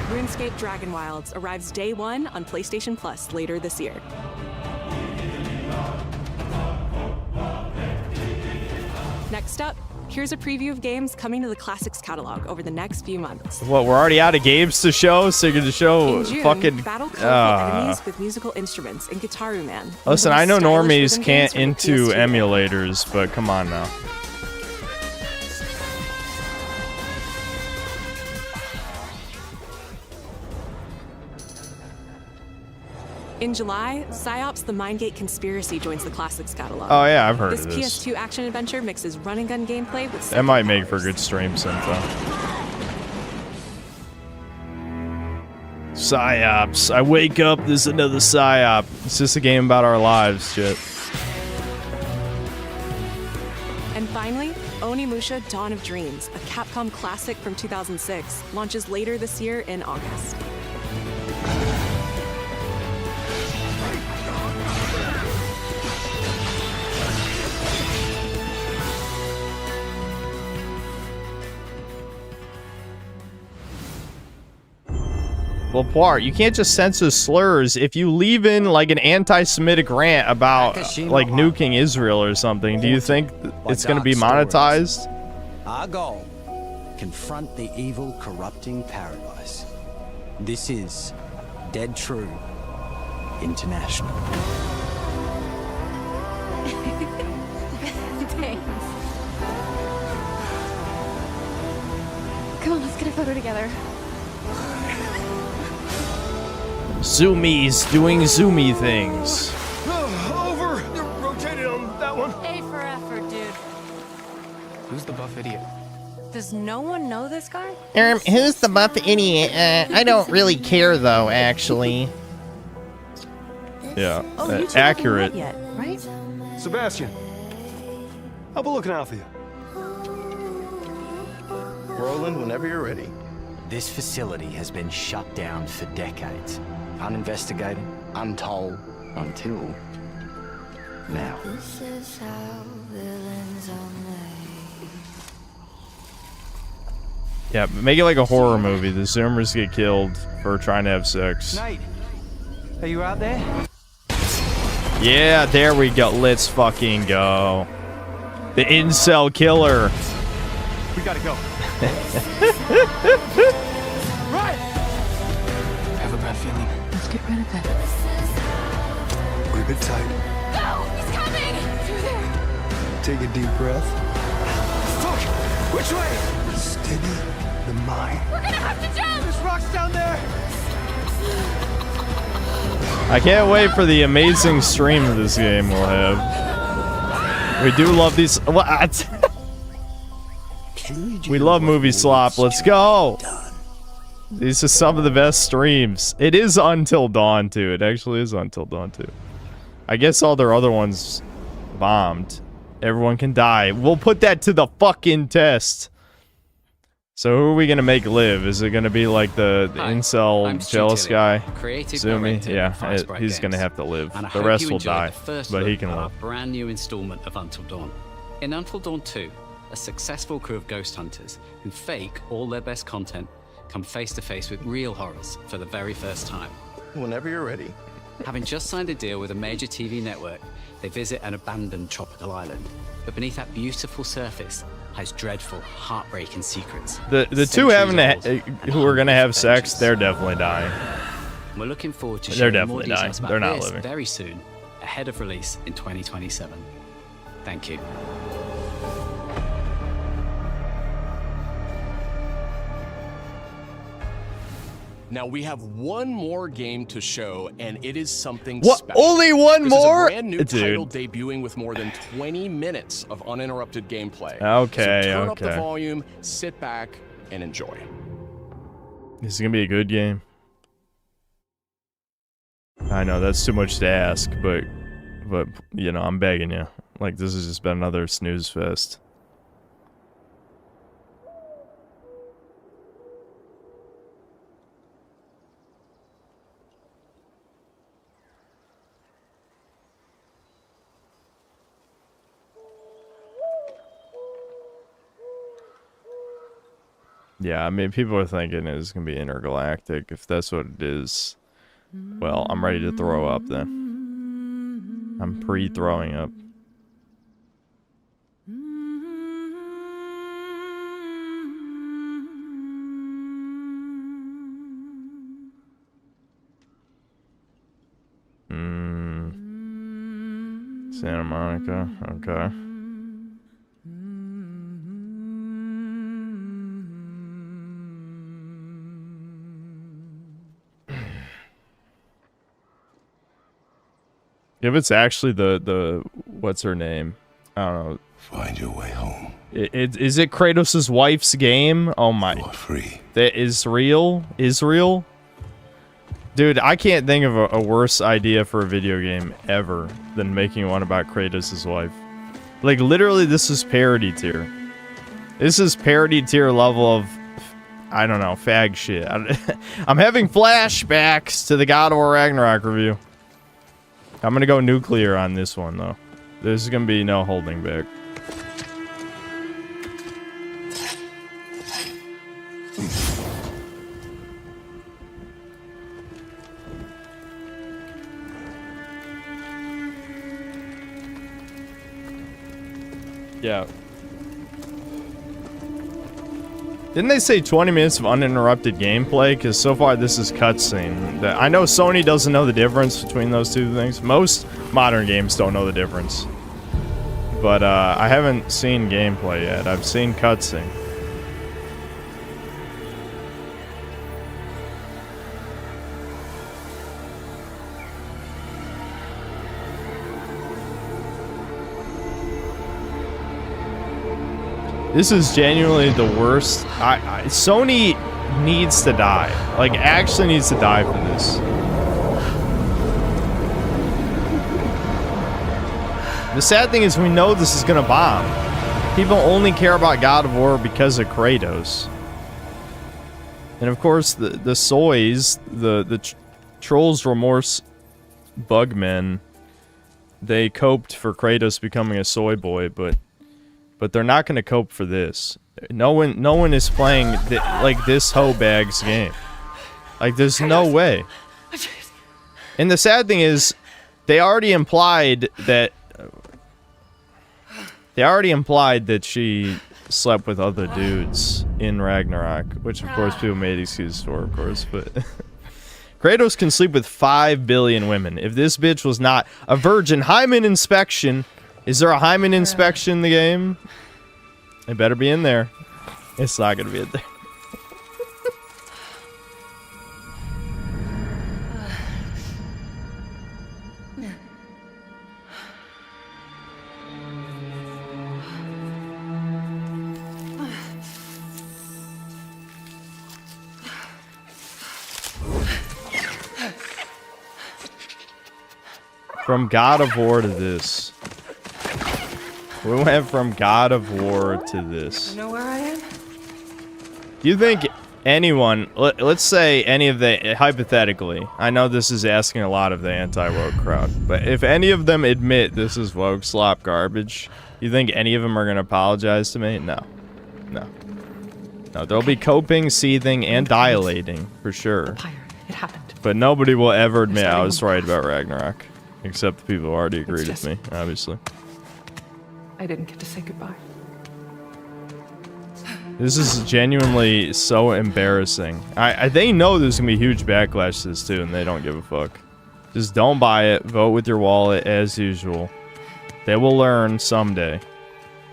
RuneScape Dragon Wilds arrives day 1 on PlayStation Plus later this year. Next up, Here's a preview of games coming to the Classics catalog over the next few months. What, we're already out of games to show? So you're going to show In June, fucking... battle colorful enemies with musical instruments in Guitar Man. Listen, I know Stylish normies rhythm can't games from the into PS2 era. emulators, but come on now. In July, PsyOps The Mindgate Conspiracy joins the Classics catalog. Oh yeah, I've heard this of this. PS2 action adventure mixes run and gun gameplay with That might make for good stream sometime. PsyOps. I wake up, there's another PsyOp. It's just a game about our lives, shit. And finally, Onimusha Dawn of Dreams, a Capcom classic from 2006, launches later this year in August. Well, Poir, you can't just censor slurs. If you leave in like an anti-Semitic rant about like nuking Israel or something, do you think it's going to be monetized? Our goal: confront the evil, corrupting paradise. This is Dead True International. Thanks. Come on, let's get a photo together. Zoomies doing zoomy things. Over! You're rotated on that one. A for effort, dude. Who's the buff idiot? Does no one know this guy? Who's the buff idiot? I don't really care though, actually. Yeah, Oh, you two accurate. haven't met yet, right? Sebastian, I'll be looking out for you. Roland, whenever you're ready. This facility has been shut down for decades. Uninvestigated, untold, until now. This is how villains are made. Yeah, make it like a horror movie. The Zoomers get killed for trying to have sex. Nate, are you out there? Yeah, there we go. Let's fucking go. The incel killer. We gotta go. Right! I have a bad feeling. Let's get rid of it. Grip it tight. No! He's coming! Through there! Take a deep breath. Fuck! Which way? Steady the mind. We're gonna have to jump! There's rocks down there! I can't wait for the amazing stream this game will have. We do love these. What? We love movie slop. Let's go. These are some of the best streams. It is Until Dawn 2. It actually is Until Dawn 2. I guess all their other ones bombed. Everyone can die. We'll put that to the fucking test. So who are we gonna make live? Is it gonna be like the incel jealous guy? Zoomy? Yeah, he's gonna have to live. And I The hope rest you will enjoyed die, the first but he look can at our live. brand new installment of Until Dawn. In Until Dawn 2, a successful crew of ghost hunters who fake all their best content come face to face with real horrors for the very first time. Whenever you're ready. Having just signed a deal with a major TV network, they visit an abandoned tropical island. But beneath that beautiful surface hides dreadful, heartbreaking secrets. The two who are gonna have sex, they're definitely dying. We're looking forward to They're sharing definitely more dying. details about They're not this living. very soon, ahead of release in 2027. Thank you. Now we have one more game to show, and it is something What? special. Only one This is more? a brand new Dude. title debuting with more than 20 minutes of uninterrupted gameplay. Okay, so turn up the okay. volume, sit back, and enjoy. This is gonna be a good game. I know that's too much to ask, but you know, I'm begging you. Like, this has just been another snooze fest. Yeah, I mean, people are thinking it's gonna be intergalactic. If that's what it is, well, I'm ready to throw up then. I'm pre-throwing up. Santa Monica. Okay. If it's actually the what's her name? I don't know. Find your way home. Is it Kratos' wife's game? Oh my. You are free. That is real? Israel? Dude, I can't think of a worse idea for a video game ever than making one about Kratos' wife. Like, literally, this is parody tier. This is parody tier level of, I don't know, fag shit. I'm having flashbacks to the God of War Ragnarok review. I'm gonna go nuclear on this one, though. There's gonna be no holding back. Yeah. Didn't they say 20 minutes of uninterrupted gameplay? Because so far this is cutscene. I know Sony doesn't know the difference between those two things. Most modern games don't know the difference. But I haven't seen gameplay yet. I've seen cutscene. This is genuinely the worst. Sony needs to die. Like, actually needs to die for this. The sad thing is we know this is gonna bomb. People only care about God of War because of Kratos. And of course, the soys, the Trolls Remorse Bugmen, they coped for Kratos becoming a soy boy, but they're not going to cope for this. No one is playing like this hoe bag's game. Like, there's no way. And the sad thing is, they already implied that she slept with other dudes in Ragnarok, which of course people made excuses for, of course, but Kratos can sleep with 5 billion women. If this bitch was not a virgin, hymen inspection. Is there a hymen inspection in the game? It better be in there. It's not gonna be in there. From God of War to this. We went from God of War to this. You know where I am? Do you think anyone, let's say any of the, hypothetically, I know this is asking a lot of the anti-woke crowd, but if any of them admit this is woke slop garbage, you think any of them are going to apologize to me? No. No. No, there'll be coping, seething, and dilating, for sure. It happened. But nobody will ever admit I was right about Ragnarok. Except the people who already agreed with me, obviously. I didn't get to say goodbye. This is genuinely so embarrassing. They know there's gonna be huge backlash to this too, and they don't give a fuck. Just don't buy it. Vote with your wallet as usual. They will learn someday.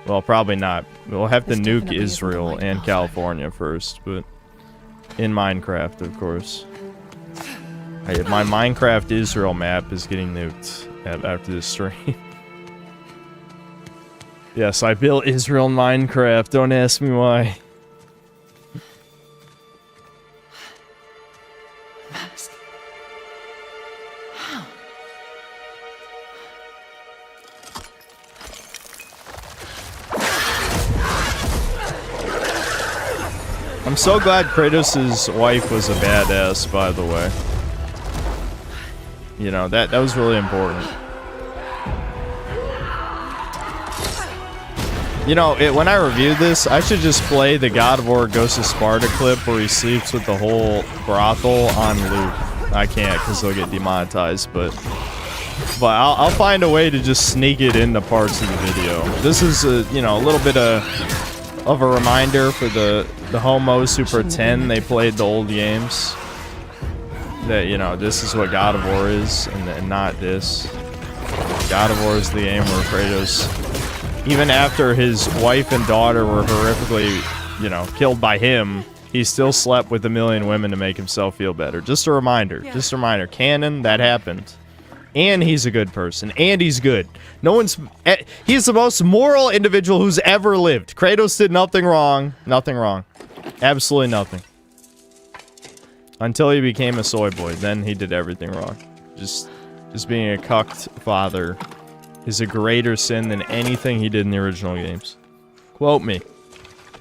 Well, probably not. We'll have to nuke Israel and California first, but in Minecraft, of course. Hey, my Minecraft Israel map is getting nuked after this stream. Yes, I built Israel in Minecraft. Don't ask me why. I'm so glad Kratos' wife was a badass, by the way. You know, that was really important. You know, when I reviewed this, I should just play the God of War Ghost of Sparta clip where he sleeps with the whole brothel on loop. I can't because they'll get demonetized, but I'll find a way to just sneak it into parts of the video. This is you know, a little bit of a reminder for the homos who pretend they played the old games. That, you know, this is what God of War is, and not this. God of War is the game where Kratos, even after his wife and daughter were horrifically, you know, killed by him, he still slept with 1 million women to make himself feel better. Just a reminder. Yeah. Just a reminder. Canon, that happened. And he's a good person. And he's good. No one's... He's the most moral individual who's ever lived. Kratos did nothing wrong. Nothing wrong. Absolutely nothing. Until he became a soy boy. Then he did everything wrong. Just being a cucked father is a greater sin than anything he did in the original games. Quote me.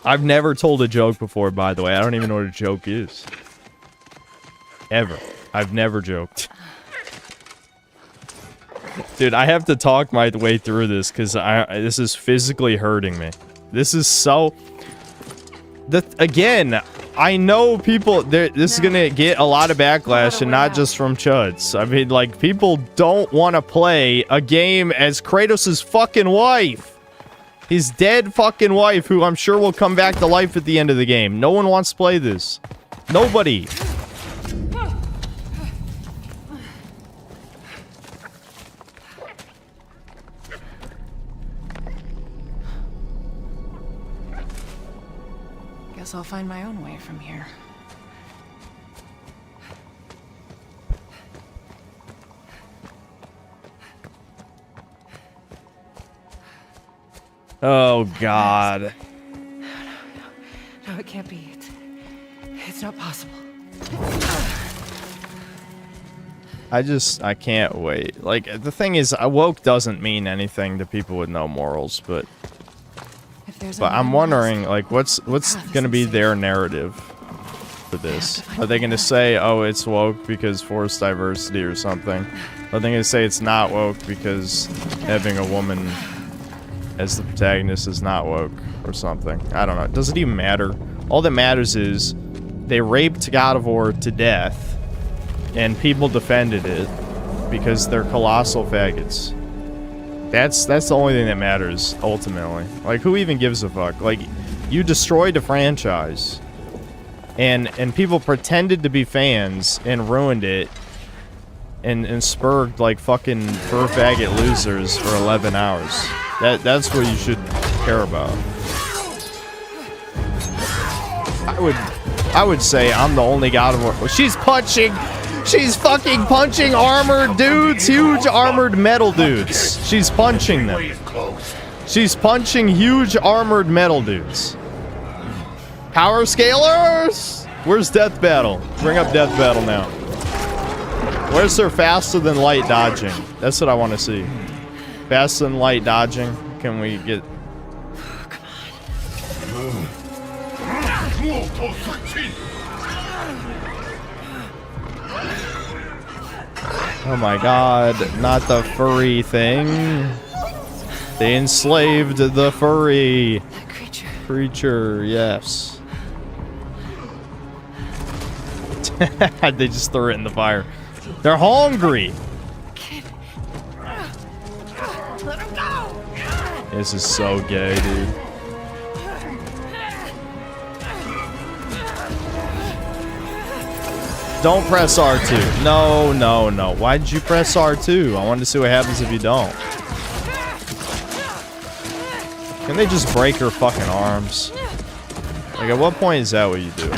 I've never told a joke before, by the way. I don't even know what a joke is. Ever. I've never joked. Dude, I have to talk my way through this because this is physically hurting me. This is so... Again, I know people... This is gonna get a lot of backlash, and not just from chuds. I mean, like, people don't want to play a game as Kratos' fucking wife. His dead fucking wife, who I'm sure will come back to life at the end of the game. No one wants to play this. Nobody. Guess I'll find my own way from here. Oh, God. No, it can't be. It's not possible. I can't wait. Like, the thing is, woke doesn't mean anything to people with no morals, but I'm wondering, like, what's gonna be their narrative for this? Are they gonna say, oh, it's woke because forced diversity or something? Are they gonna say it's not woke because having a woman as the protagonist is not woke or something? I don't know. Does it even matter? All that matters is they raped God of War to death and people defended it because they're colossal faggots. That's the only thing that matters ultimately. Like, who even gives a fuck? Like, you destroyed a franchise and people pretended to be fans and ruined it and spurred like fucking fur faggot losers for 11 hours. That's what you should care about. I would say I'm the only God of War. She's fucking punching armored dudes, huge armored metal dudes. She's punching them. She's punching huge armored metal dudes. Power scalers! Where's Death Battle? Bring up Death Battle now. Where's their faster than light dodging? That's what I want to see. Faster than light dodging. Can we get... Oh my god, not the furry thing. They enslaved the furry creature, yes. They just threw it in the fire. They're hungry. This is so gay, dude. Don't press R2. No, no, no. Why did you press R2? I wanted to see what happens if you don't. Can they just break her fucking arms? Like, at what point is that what you do?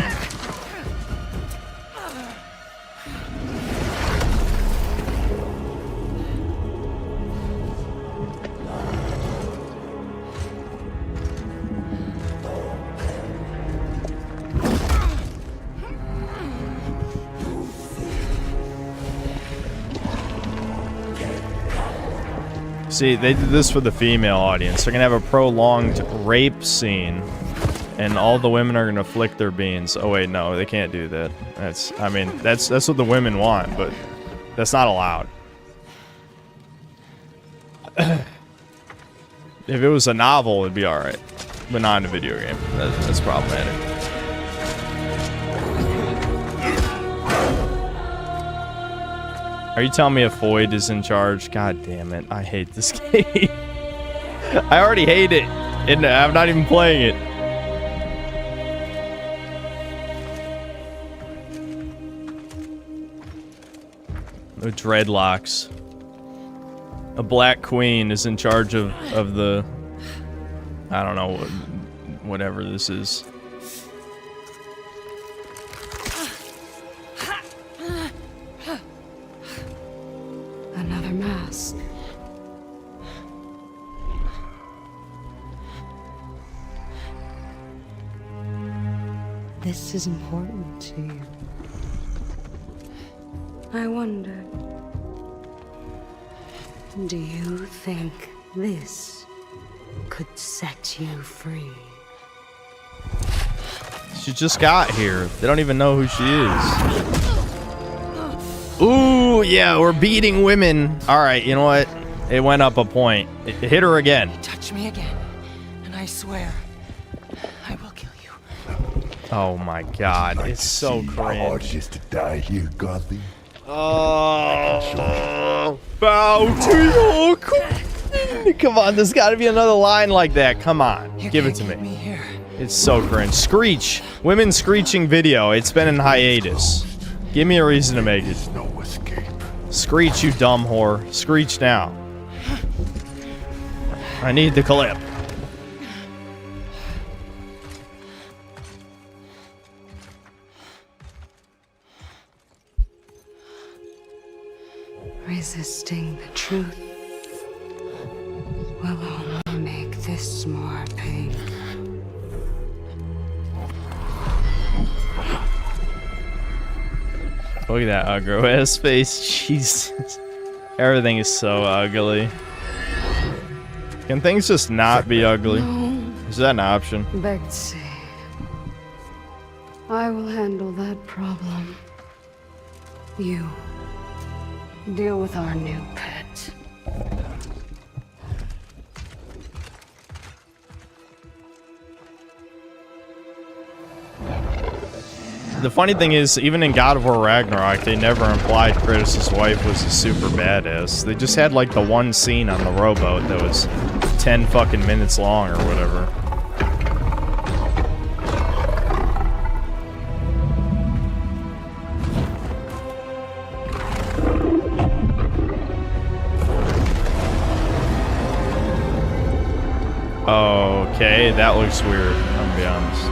See, they did this for the female audience. They're gonna have a prolonged rape scene, and all the women are gonna flick their beans. Oh wait, no, they can't do that. I mean, that's what the women want, but that's not allowed. If it was a novel, it'd be all right, but not in a video game. That's problematic. Are you telling me a Foyd is in charge? God damn it. I hate this game. I already hate it. And I'm not even playing it. The dreadlocks. A black queen is in charge of the, I don't know, whatever this is. Another mask. This is important to you. I wonder, do you think this could set you free? She just got here. They don't even know who she is. Ooh, yeah, we're beating women. All right, you know what? It went up a point. Hit her again. Touch me again, and I swear, I will kill you. Oh my God, it's so cringe. Just to die here, Gothie. Oh, bow to your queen. Come on, there's got to be another line like that. Come on, give it to me. It's so cringe. Screech. Women screeching video. It's been in hiatus. Give me a reason to make it. No escape. Screech, you dumb whore. Screech now. I need the clip. Resisting the truth will only make this more painful. Look at that aggro-ass face. Jesus. Everything is so ugly. Can things just not be ugly? Is that an option? Betsy, I will handle that problem. You deal with our new pet. The funny thing is, even in God of War Ragnarok, they never implied Kratos' wife was a super badass. They just had like the one scene on the rowboat that was 10 fucking minutes long or whatever. Okay, that looks weird, I'm gonna be honest.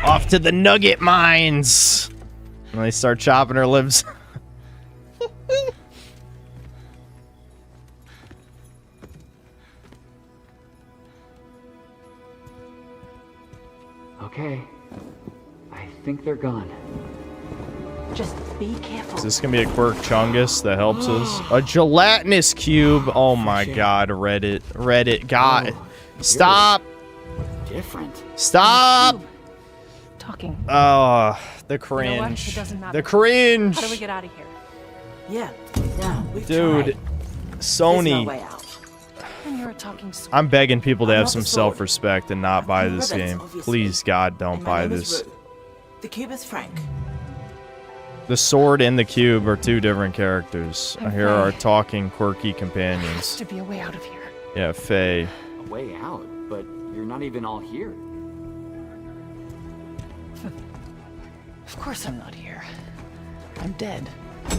Off to the nugget mines! And they start chopping her limbs. Okay. I think they're gone. Just be careful. Is this gonna be a quirk chungus that helps us? A gelatinous cube! Oh my god, Reddit. Reddit, God. Stop! Different. Stop! Talking. Oh, the You know what? cringe. It doesn't matter. The cringe! How do we get out of here? Yeah, we've Dude, tried. Sony. There's no way out. And you're a talking sword. I'm begging people to I'm have not some the sword. self-respect and not buy this Ribbons, game. obviously. Please, God, don't And my buy name is this. Rue. The cube is Frank. The sword and the cube are two different characters. I'm Here are Faye. talking, quirky companions. To be a way out of here. Yeah, Faye. A way out, but you're not even all here. Of course I'm not here. I'm dead.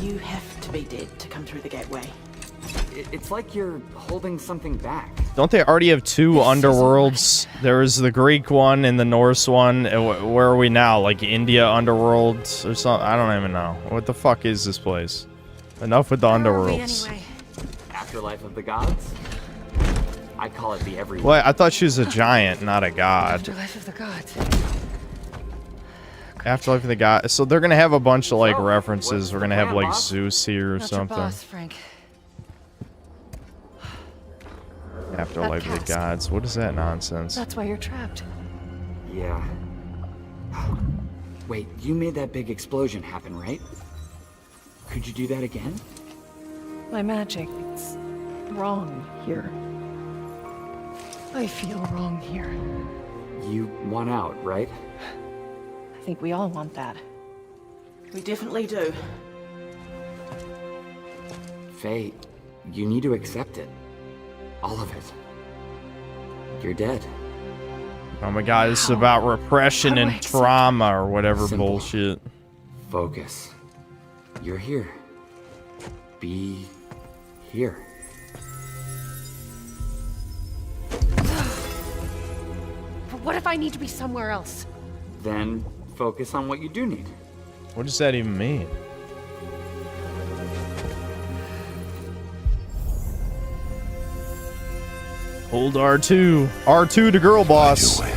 You have to be dead to come through the gateway. It's like you're holding something back. Don't they already have two underworlds? There was the Greek one and the Norse one. Where are we now? Like India underworld or something? I don't even know. What the fuck is this place? Enough with the underworlds. Afterlife of the gods? I call it the everything. What? I thought she was a giant, not a god. Afterlife of the gods. Afterlife of the god. So they're gonna have a bunch of like references. We're gonna have like Zeus here or Not your something. boss, Frank. Afterlife of the gods. What is that nonsense? That's why you're trapped. Yeah. Wait, you made that big explosion happen, right? Could you do that again? My magic, it's wrong here. I feel wrong here. You want out, right? I think we all want that. We definitely do. Faye, you need to accept it. All of it. You're dead. Oh my god, this is about repression How do I and accept trauma or whatever Simple. bullshit. Focus. You're here. Be here. But what if I need to be somewhere else? Then focus on what you do need. What does that even mean? Hold R2. R2 to girl boss. Hey,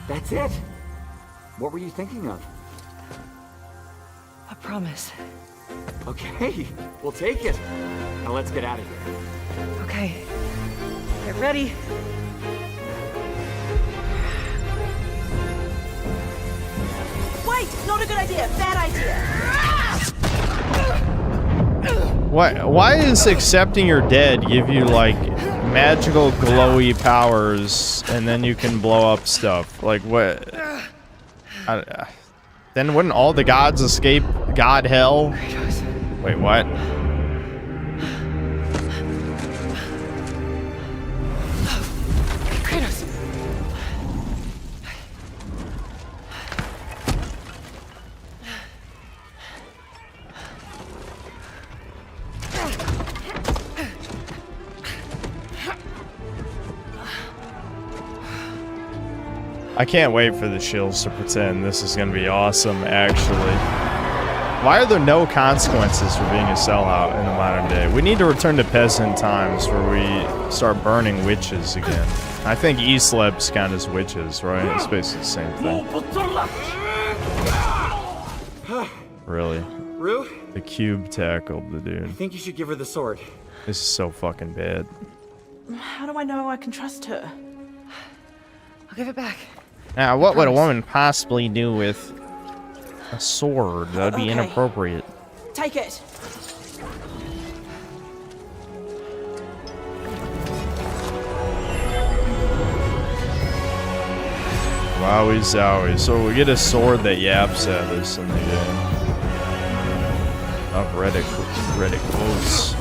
that's it. What were you thinking of? A promise. Okay, we'll take it. Now let's get out of here. Okay. Get ready. Wait! Not a good idea. Bad idea. Why is accepting you're dead give you like magical glowy powers and then you can blow up stuff? Like what? Then wouldn't all the gods escape God hell? Wait, what? Kratos. I can't wait for the shields to pretend this is gonna be awesome, actually. Why are there no consequences for being a sellout in the modern day? We need to return to peasant times where we start burning witches again. I think 𝐂𝐄𝐄𝐏𝐿's count as witches, right? It's basically the same thing. Really. Rue? The cube tackled the I dude. think you should give her the sword. This is so fucking bad. How do I know I can trust her? I'll give it back. Now, what would a woman possibly do with a sword? That would be Okay. inappropriate. Take it. Wowie zowie. So we get a sword that yaps at us in the game. Of Reddit quotes.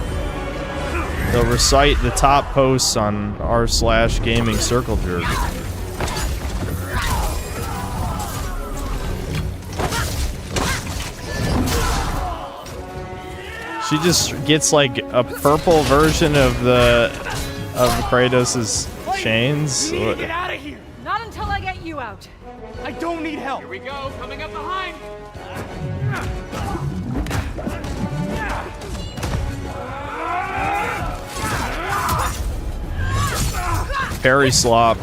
They'll recite the top posts on r/gaming circle jerk. She just gets like a purple version of Kratos's chains. We need to get out of here. Not until I get you out. I don't need help. Here we go, coming up behind. Parry Slop.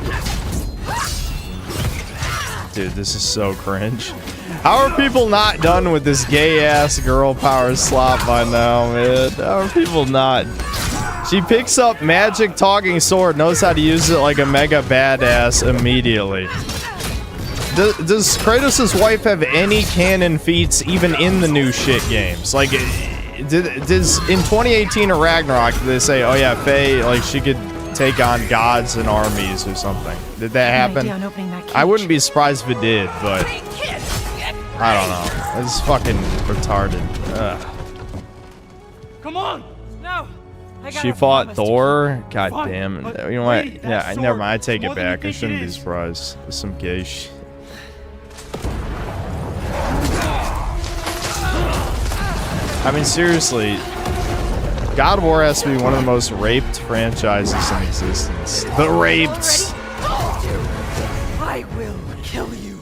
Dude, this is so cringe. How are people not done with this gay-ass girl power Slop by now, man? How are people not? She picks up magic talking sword, knows how to use it like a mega badass immediately. Does Kratos' wife have any canon feats even in the new shit games? Like, does in 2018 or Ragnarok, did they say, oh yeah, Faye, like she could take on gods and armies or something? Did that happen? I wouldn't be surprised if it did, but I don't know. It's fucking retarded. Ugh. Come on. No. She fought Thor? God damn it. You know what? Yeah, never mind. I take it back. I shouldn't be surprised. There's some gay shit. I mean, seriously, God of War has to be one of the most raped franchises in existence. The Raped! I will kill you.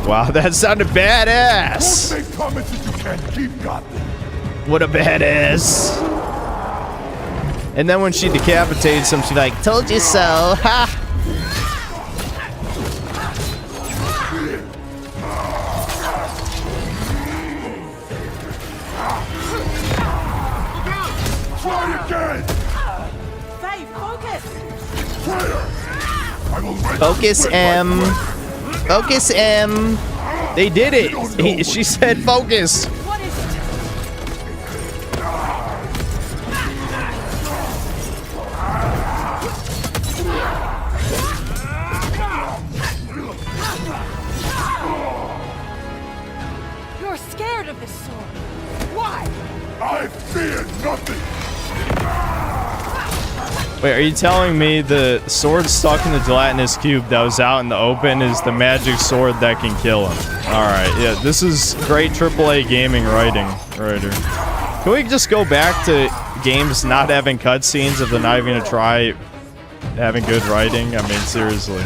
Wow, that sounded badass! Don't make comments that you can't keep, God. What a badass! And then when she decapitates him, she's like, told you so, ha! Try again! Faye, focus! Fire! I will Focus M. Focus M. They did it! She said focus! What is it? You're scared of this sword. I fear nothing. Wait, are you telling me the sword stuck in the gelatinous cube that was out in the open is the magic sword that can kill him? Alright, yeah, this is great AAA gaming writing, writer. Can we just go back to games not having cutscenes if they're not even gonna try having good writing? I mean, seriously.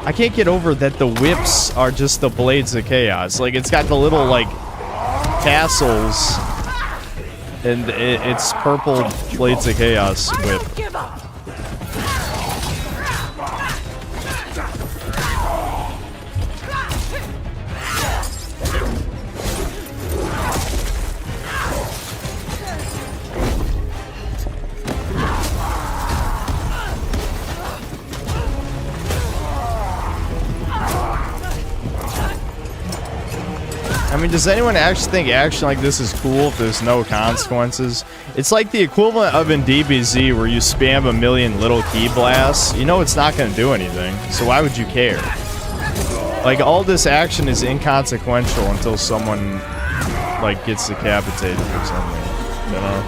I can't get over that the whips are just the blades of chaos. Like, it's got the little, like, tassels, and it's purple blades of chaos whip. I mean, does anyone actually think action like this is cool if there's no consequences? It's like the equivalent of in DBZ where you spam a million little key blasts. You know it's not going to do anything, so why would you care? Like, all this action is inconsequential until someone, like, gets decapitated or something, you know?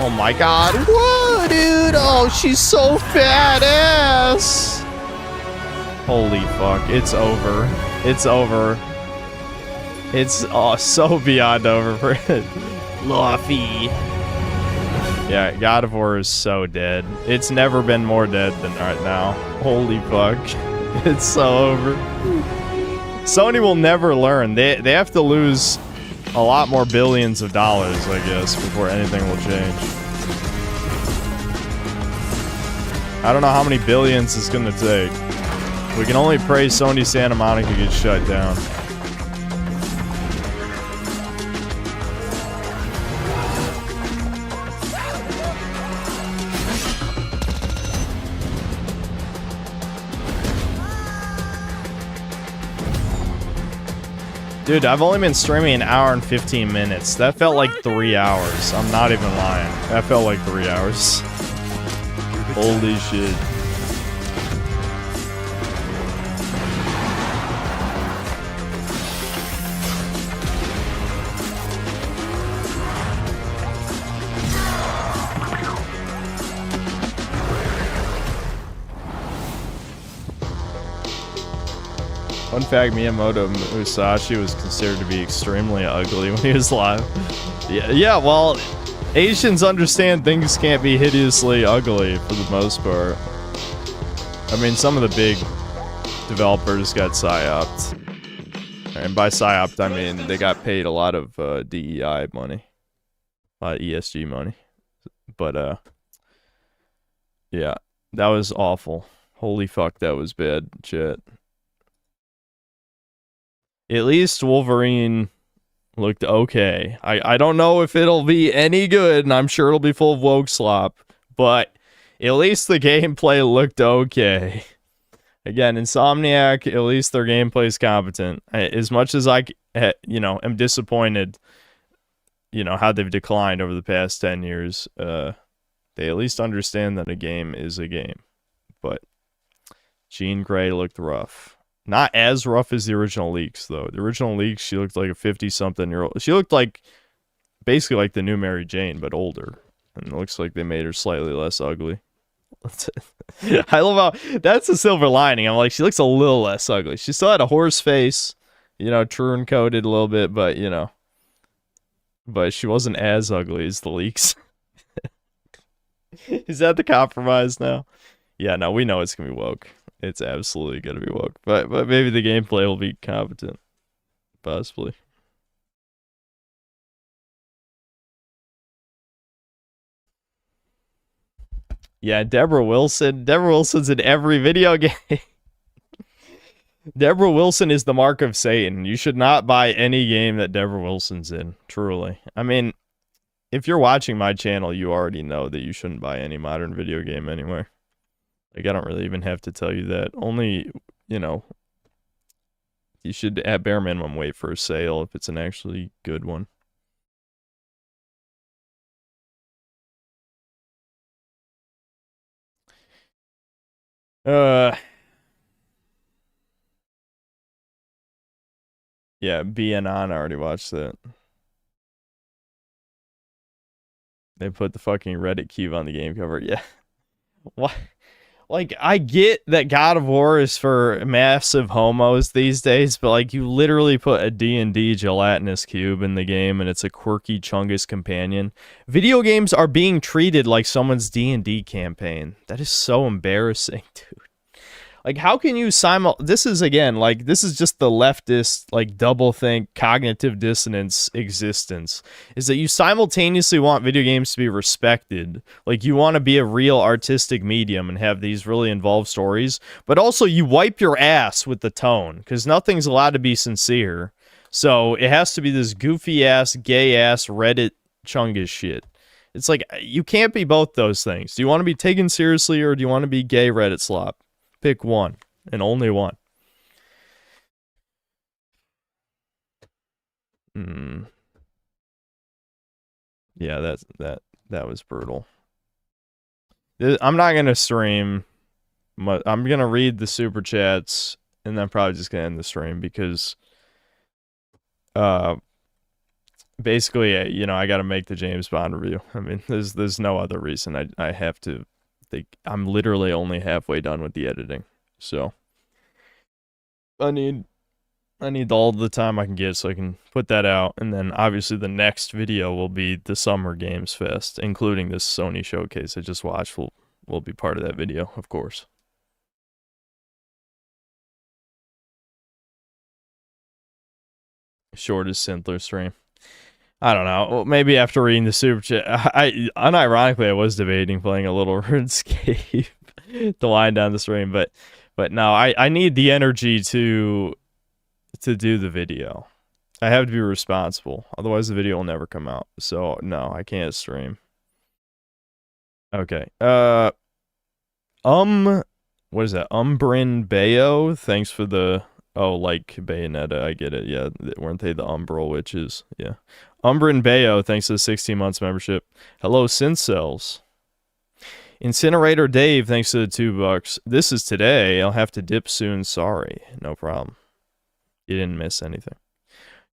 Oh my god, whoa, dude! Oh, she's so badass! Holy fuck, it's over. It's over. It's so beyond over for it. Luffy. Yeah, God of War is so dead. It's never been more dead than right now. Holy fuck. It's so over. Sony will never learn. They have to lose a lot more billions of dollars, I guess, before anything will change. I don't know how many billions it's gonna take. We can only pray Sony Santa Monica gets shut down. Dude, I've only been streaming an hour and 15 minutes. That felt like 3 hours. I'm not even lying. That felt like 3 hours. Holy shit. Fun fact, Miyamoto Musashi was considered to be extremely ugly when he was live. Yeah, well, Asians understand things can't be hideously ugly for the most part. I mean, some of the big developers got psyoped. And by psyoped, I mean they got paid a lot of DEI money. A lot of ESG money. But, yeah, that was awful. Holy fuck, that was bad shit. At least Wolverine looked okay. I don't know if it'll be any good, and I'm sure it'll be full of woke slop, but at least the gameplay looked okay. Again, Insomniac, at least their gameplay is competent. As much as I, am disappointed, how they've declined over the past 10 years, they at least understand that a game is a game. But Jean Grey looked rough. Not as rough as the original leaks, though. The original leaks, she looked like a 50-something-year-old. She looked like, basically like the new Mary Jane, but older. And it looks like they made her slightly less ugly. I love how, that's a silver lining. I'm like, she looks a little less ugly. She still had a horse face, Troon coated a little bit, but, but she wasn't as ugly as the leaks. Is that the compromise now? Yeah, no, we know it's going to be woke. It's absolutely going to be woke. But maybe the gameplay will be competent. Possibly. Yeah, Deborah Wilson. Deborah Wilson's in every video game. Deborah Wilson is the mark of Satan. You should not buy any game that Deborah Wilson's in. Truly. I mean, if you're watching my channel, you already know that you shouldn't buy any modern video game anywhere. Like, I don't really even have to tell you that. Only, you should at bare minimum wait for a sale if it's an actually good one. Yeah, BNN, I already watched that. They put the fucking Reddit cube on the game cover. Yeah. What? Like, I get that God of War is for massive homos these days, but like, you literally put a D&D gelatinous cube in the game, and it's a quirky Chungus companion. Video games are being treated like someone's D&D campaign. That is so embarrassing, dude. Like, how can you this is, again, like, this is just the leftist, like, double-think, cognitive dissonance existence, is that you simultaneously want video games to be respected, like, you want to be a real artistic medium and have these really involved stories, but also you wipe your ass with the tone, because nothing's allowed to be sincere, so it has to be this goofy-ass, gay-ass Reddit Chungus shit. It's like, you can't be both those things. Do you want to be taken seriously, or do you want to be gay Reddit slop? Pick one, and only one. Yeah, that was brutal. I'm not gonna stream. I'm gonna read the super chats, and then probably just gonna end the stream because, basically, you know, I got to make the James Bond review. I mean, there's no other reason. I have to. I'm literally only halfway done with the editing, so I need all the time I can get so I can put that out, and then obviously the next video will be the Summer Games Fest, including this Sony showcase I just watched will be part of that video, of course. Shortest Sintler stream. I don't know. Well, maybe after reading the super chat, unironically, I was debating playing a little RuneScape to wind down the stream, but no, I need the energy to do the video. I have to be responsible, otherwise the video will never come out. So no, I can't stream. Okay. What is that? Umbrin Bayo. Thanks for the like Bayonetta. I get it. Yeah, weren't they the Umbral witches? Yeah. Umbrin Bayo, thanks to the 16 months membership. Hello, Syncells. Incinerator Dave, thanks to the $2. This is today. I'll have to dip soon. Sorry. No problem. You didn't miss anything.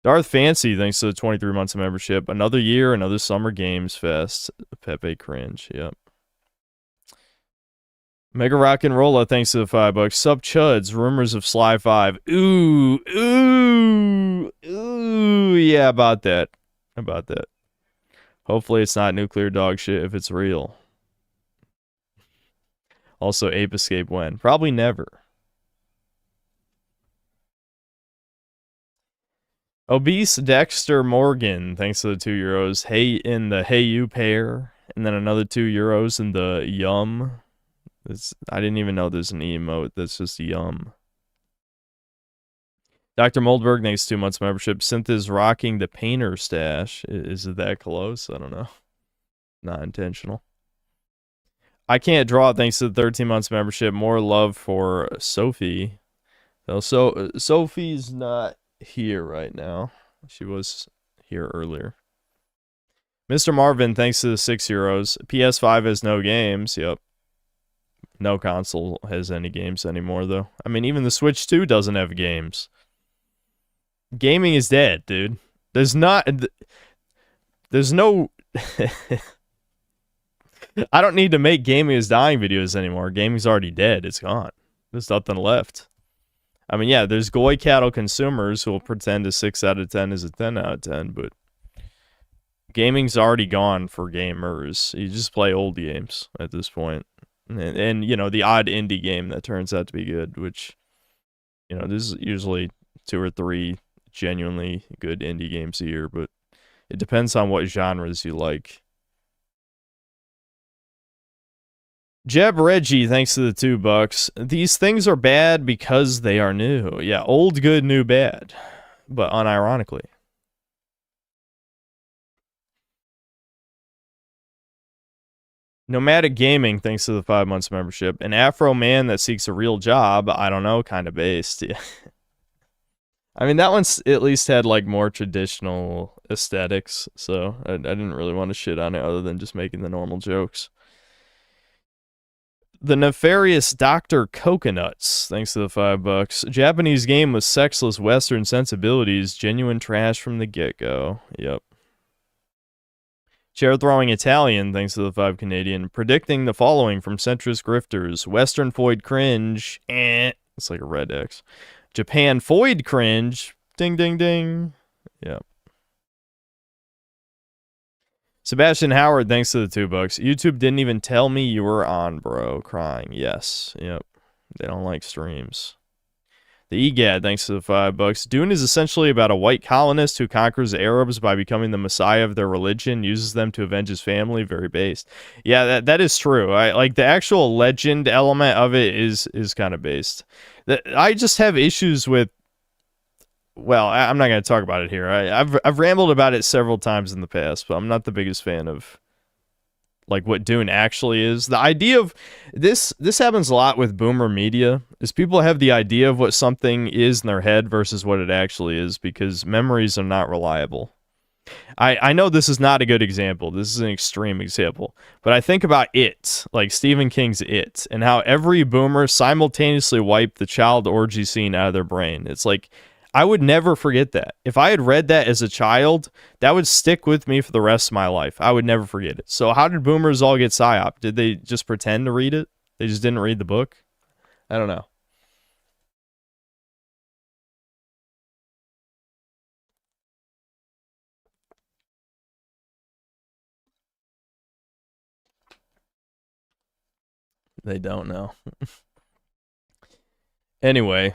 Darth Fancy, thanks to the 23 months of membership. Another year, another Summer Games Fest. Pepe cringe. Yep. Mega Rock and Rolla, thanks to the $5. Sub Chuds, rumors of Sly 5. Ooh. Yeah, about that. Hopefully it's not nuclear dog shit if it's real. Also, Ape Escape when? Probably never. Obese Dexter Morgan, thanks to the €2. Hey in the Hey You pair. And then another €2 in the Yum. I didn't even know there's an emote that's just Yum. Dr. Moldberg, thanks 2 months membership. Synth is rocking the painter stash. Is it that close? I don't know. Not intentional. I can't draw thanks to the 13 months membership. More love for Sophie. So Sophie's not here right now. She was here earlier. Mr. Marvin, thanks to the €6. PS5 has no games. Yep. No console has any games anymore, though. I mean, even the Switch 2 doesn't have games. Gaming is dead, dude. There's no... I don't need to make gaming is dying videos anymore. Gaming's already dead. It's gone. There's nothing left. I mean, yeah, there's 𝐂𝐄𝐇𝐀 consumers who will pretend a 6 out of 10 is a 10 out of 10, but gaming's already gone for gamers. You just play old games at this point. And you know, the odd indie game that turns out to be good, which, you know, there's usually 2 or 3 genuinely good indie games a year, but it depends on what genres you like. Jeb Reggie, thanks to the $2. These things are bad because they are new. Yeah, old good, new bad. But unironically. Nomadic Gaming, thanks to the 5 months membership. An Afro man that seeks a real job, I don't know, kind of based. Yeah. I mean, that one's at least had like more traditional aesthetics, so I didn't really want to shit on it other than just making the normal jokes. The nefarious Dr. Coconuts, thanks to the $5. Japanese game with sexless Western sensibilities, genuine trash from the get-go. Yep. Chair throwing Italian, thanks to the 5 Canadian. Predicting the following from centrist grifters. Western Foid cringe. It's like a red X. Japan Foid cringe. Ding, ding, ding. Yep. Sebastian Howard, thanks to the $2. YouTube didn't even tell me you were on, bro. Crying. Yes. Yep. They don't like streams. The EGAD, thanks to the $5. Dune is essentially about a white colonist who conquers the Arabs by becoming the messiah of their religion, uses them to avenge his family. Very based. Yeah, that is true. I like the actual legend element of it is kind of based. I just have issues with. Well, I'm not going to talk about it here. I've rambled about it several times in the past, but I'm not the biggest fan of like what Dune actually is. The idea of this happens a lot with boomer media, is people have the idea of what something is in their head versus what it actually is, because memories are not reliable. I know this is not a good example. This is an extreme example. But I think about It, like Stephen King's It, and how every boomer simultaneously wiped the child orgy scene out of their brain. It's like, I would never forget that. If I had read that as a child, that would stick with me for the rest of my life. I would never forget it. So how did boomers all get PSYOP? Did they just pretend to read it? They just didn't read the book? I don't know. They don't know. Anyway.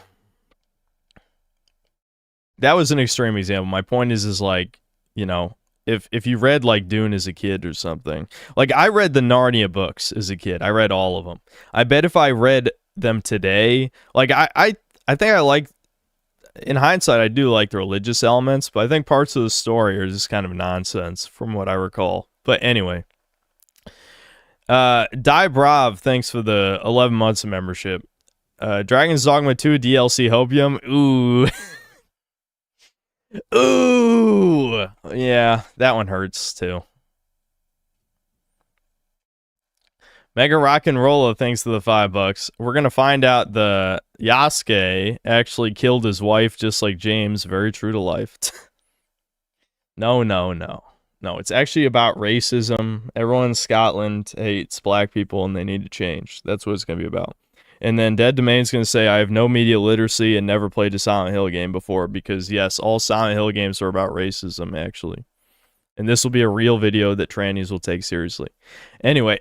That was an extreme example. My point is like, you know, if you read like Dune as a kid or something. Like I read the Narnia books as a kid. I read all of them. I bet if I read them today, like I think I like, in hindsight, I do like the religious elements, but I think parts of the story are just kind of nonsense from what I recall. But anyway. Die Brav, thanks for the 11 months of membership. Dragon's Dogma 2 DLC Hopium. Ooh. Ooh, yeah, that one hurts too. Mega Rock and Rolla, thanks to the $5. We're gonna find out the Yasuke actually killed his wife, just like James. Very true to life. No. It's actually about racism. Everyone in Scotland hates black people, and they need to change. That's what it's gonna be about. And then Dead Domain's going to say, I have no media literacy and never played a Silent Hill game before, because, yes, all Silent Hill games are about racism, actually. And this will be a real video that trannies will take seriously. Anyway.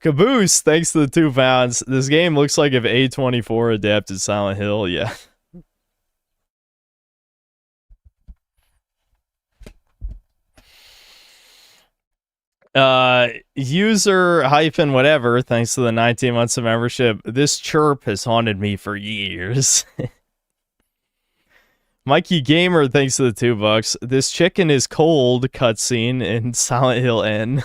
Caboose, thanks to the £2. This game looks like if A24 adapted Silent Hill. Yeah. User hyphen whatever, thanks to the 19 months of membership. This chirp has haunted me for years. Mikey Gamer, thanks to the $2. This chicken is cold cutscene in Silent Hill N.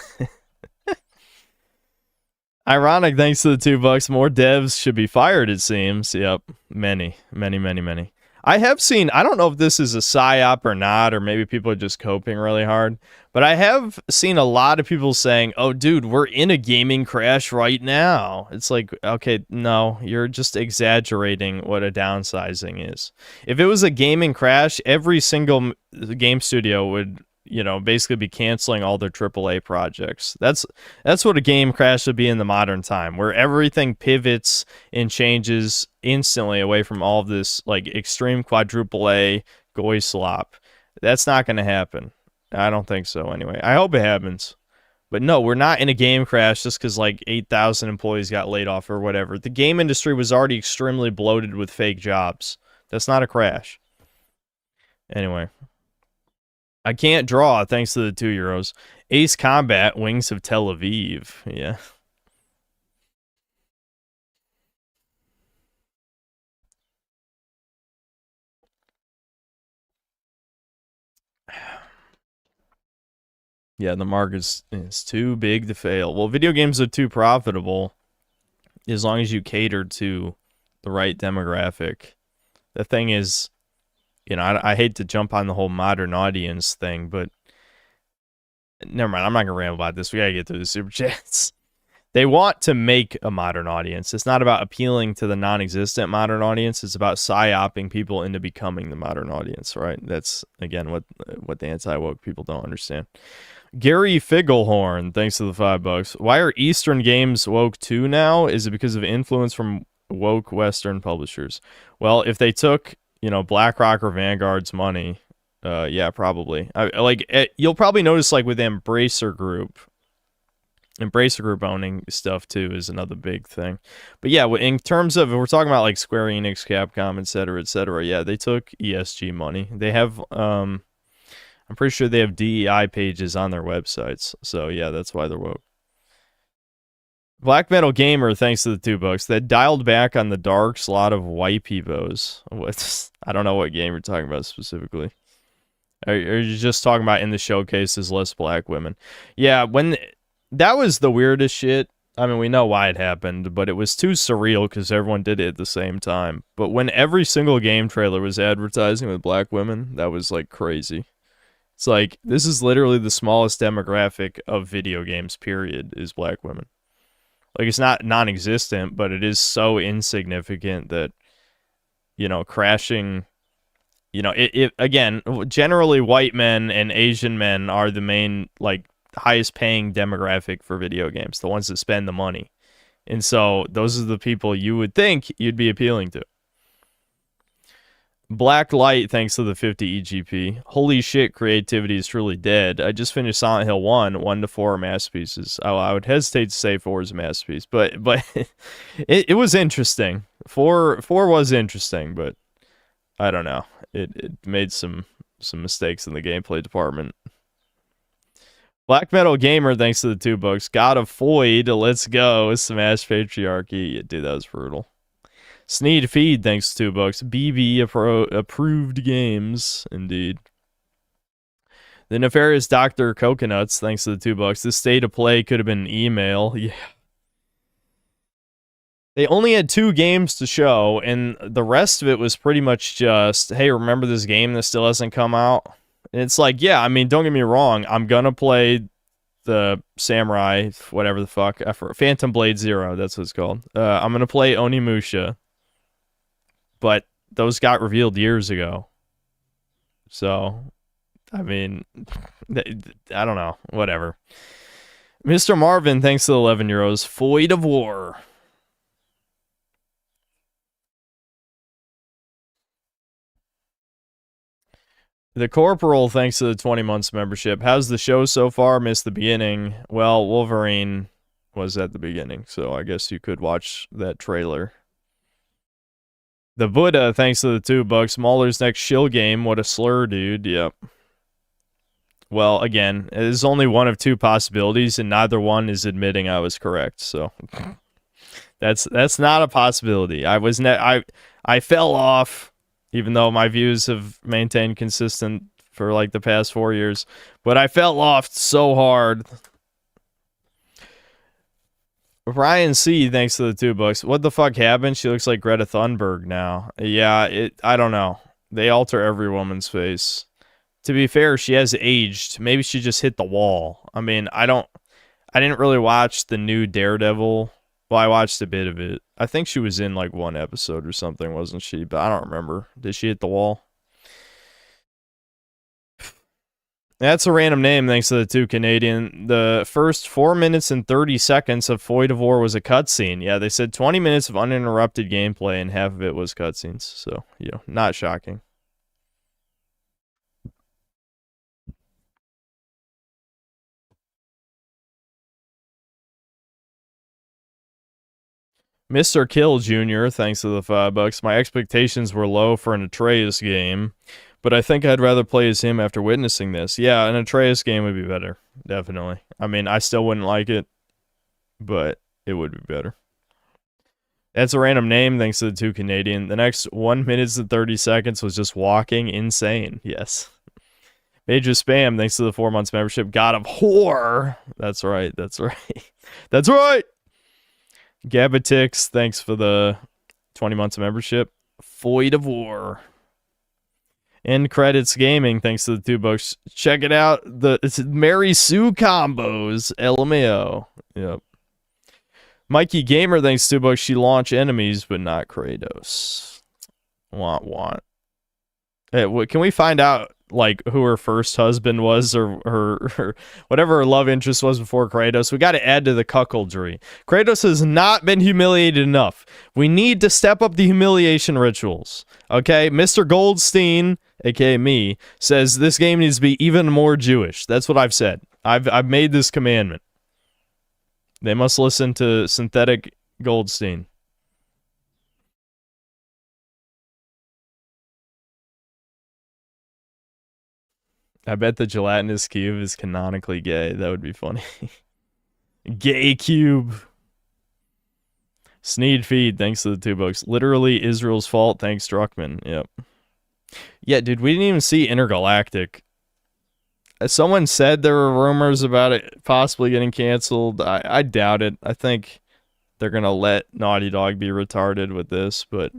Ironic, thanks to the $2. More devs should be fired, it seems. Yep. Many. I have seen, I don't know if this is a PSYOP or not, or maybe people are just coping really hard, but I have seen a lot of people saying, oh, dude, we're in a gaming crash right now. It's like, okay, no, you're just exaggerating what a downsizing is. If it was a gaming crash, every single game studio would, you know, basically be canceling all their AAA projects. That's what a game crash would be in the modern time, where everything pivots and changes instantly away from all of this like extreme quadruple A 𝐂𝐄𝐄 slop. That's not going to happen. I don't think so anyway. I hope it happens. But no, we're not in a game crash just because like 8,000 employees got laid off or whatever. The game industry was already extremely bloated with fake jobs. That's not a crash. Anyway. I can't draw thanks to the €2. Ace Combat, Wings of Tel Aviv. Yeah. Yeah, the market is too big to fail. Well, video games are too profitable as long as you cater to the right demographic. The thing is, you know, I hate to jump on the whole modern audience thing, but never mind. I'm not going to ramble about this. We got to get through the super chats. They want to make a modern audience. It's not about appealing to the non-existent modern audience. It's about psyoping people into becoming the modern audience, right? That's, again, what the anti-woke people don't understand. Gary Figglehorn, thanks to the $5. Why are Eastern games woke too now? Is it because of influence from woke Western publishers? Well, if they took, BlackRock or Vanguard's money, yeah, probably. You'll probably notice, like, with Embracer Group owning stuff too is another big thing. But yeah, in terms of, if we're talking about like Square Enix, Capcom, etc., yeah, they took ESG money. They have, I'm pretty sure they have DEI pages on their websites. So yeah, that's why they're woke. Black Metal Gamer, thanks to the $2. That dialed back on the darks, a lot of white peoples. I don't know what game you're talking about specifically. Are you just talking about in the showcases less black women? Yeah, that was the weirdest shit. I mean, we know why it happened, but it was too surreal because everyone did it at the same time. But when every single game trailer was advertising with black women, that was like crazy. It's like, this is literally the smallest demographic of video games, period, is black women. Like, it's not non-existent, but it is so insignificant that, crashing, again, generally white men and Asian men are the main, like, highest paying demographic for video games, the ones that spend the money. And so those are the people you would think you'd be appealing to. Black Light, thanks to the 50 EGP. Holy shit, creativity is truly dead. I just finished Silent Hill 1. 1 to 4 are masterpieces. I would hesitate to say 4 is a masterpiece, but it was interesting. 4 was interesting, but I don't know. It made some mistakes in the gameplay department. Black Metal Gamer, thanks to the $2. God of Void, let's go. Smash Patriarchy. Yeah, dude, that was brutal. Sneed Feed, thanks to $2. BB approved games, indeed. The Nefarious Dr. Coconuts, thanks to the $2. This state of play could have been an email. Yeah. They only had 2 games to show, and the rest of it was pretty much just, hey, remember this game that still hasn't come out? And it's like, yeah, I mean, don't get me wrong. I'm going to play the Samurai, whatever the fuck, Phantom Blade Zero, that's what it's called. I'm going to play Onimusha. But those got revealed years ago. So, I mean, I don't know. Whatever. Mr. Marvin, thanks to the 11 euros. Void of War. The Corporal, thanks to the 20 months membership. How's the show so far? Missed the beginning. Well, Wolverine was at the beginning, so I guess you could watch that trailer. The Buddha, thanks to the $2. Mauler's next shill game. What a slur, dude. Yep. Well, again, it is only one of 2 possibilities, and neither one is admitting I was correct, so that's not a possibility. I fell off, even though my views have maintained consistent for like the past 4 years, but I fell off so hard. Ryan C, thanks to the $2. What the fuck happened? She looks like Greta Thunberg now. Yeah, I don't know. They alter every woman's face. To be fair, she has aged. Maybe she just hit the wall. I mean, I didn't really watch the new Daredevil. Well, I watched a bit of it. I think she was in like 1 episode or something, wasn't she? But I don't remember. Did she hit the wall? That's a random name, thanks to the 2 Canadian. The first 4 minutes and 30 seconds of Void of War was a cutscene. Yeah, they said 20 minutes of uninterrupted gameplay, and half of it was cutscenes. So, not shocking. Mr. Kill Jr., thanks to the $5. My expectations were low for an Atreus game, but I think I'd rather play as him after witnessing this. Yeah, an Atreus game would be better. Definitely. I mean, I still wouldn't like it, but it would be better. That's a random name, thanks to the 2 Canadian. The next 1 minute and 30 seconds was just walking insane. Yes. Major Spam, thanks to the 4 months membership. God of Whore. That's right. That's right. That's right. 𝐂𝐇𝐀𝐏𝐿, thanks for the 20 months of membership. Void of War. End credits gaming, thanks to the $2. Check it out. It's Mary Sue combos. LMAO. Yep. Mikey Gamer thanks $2. She launch enemies, but not Kratos. Want. Hey, can we find out like who her first husband was, or her whatever her love interest was before Kratos? We got to add to the cuckoldry. Kratos has not been humiliated enough. We need to step up the humiliation rituals. Okay, Mr. Goldstein, aka me, says this game needs to be even more Jewish. That's what I've said. I've made this commandment. They must listen to Synthetic Goldstein. I bet the gelatinous cube is canonically gay. That would be funny. Gay cube. Sneed feed, thanks to the $2. Literally Israel's fault, thanks Druckmann. Yep. Yeah, dude, we didn't even see Intergalactic. Someone said there were rumors about it possibly getting canceled. I doubt it. I think they're going to let Naughty Dog be retarded with this, but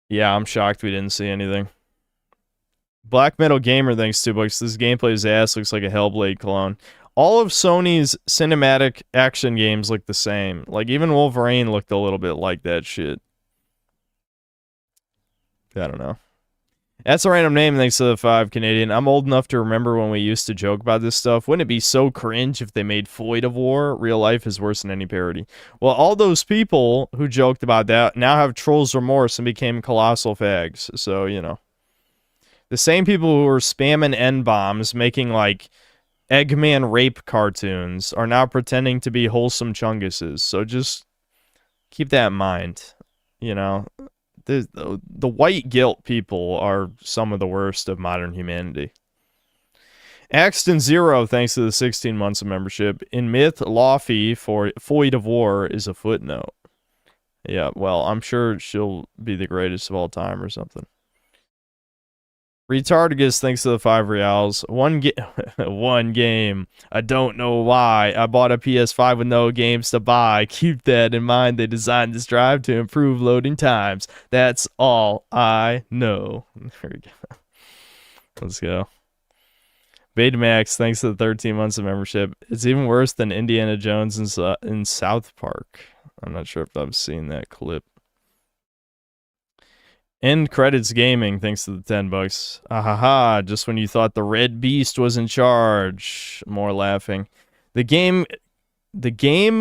yeah, I'm shocked we didn't see anything. Black Metal Gamer, thanks $2. This gameplay's ass, looks like a Hellblade clone. All of Sony's cinematic action games look the same. Like, even Wolverine looked a little bit like that shit. I don't know. That's a random name, thanks to the 5 Canadian. I'm old enough to remember when we used to joke about this stuff. Wouldn't it be so cringe if they made Void of War? Real life is worse than any parody. Well, all those people who joked about that now have trolls remorse and became colossal fags. So, you know. The same people who were spamming N-bombs, making, like, Eggman rape cartoons, are now pretending to be wholesome chunguses. So just keep that in mind. You know, the white guilt people are some of the worst of modern humanity. Axton Zero, thanks to the 16 months of membership. In Myth, Laufey for Void of War is a footnote. Yeah, well, I'm sure she'll be the greatest of all time or something. Retardigus, thanks to the 5 reals. One game. I don't know why. I bought a PS5 with no games to buy. Keep that in mind. They designed this drive to improve loading times. That's all I know. There we go. Let's go. Betamax, thanks to the 13 months of membership. It's even worse than Indiana Jones in South Park. I'm not sure if I've seen that clip. End credits gaming, thanks to the $10. Ahaha, just when you thought the Red Beast was in charge. More laughing. The game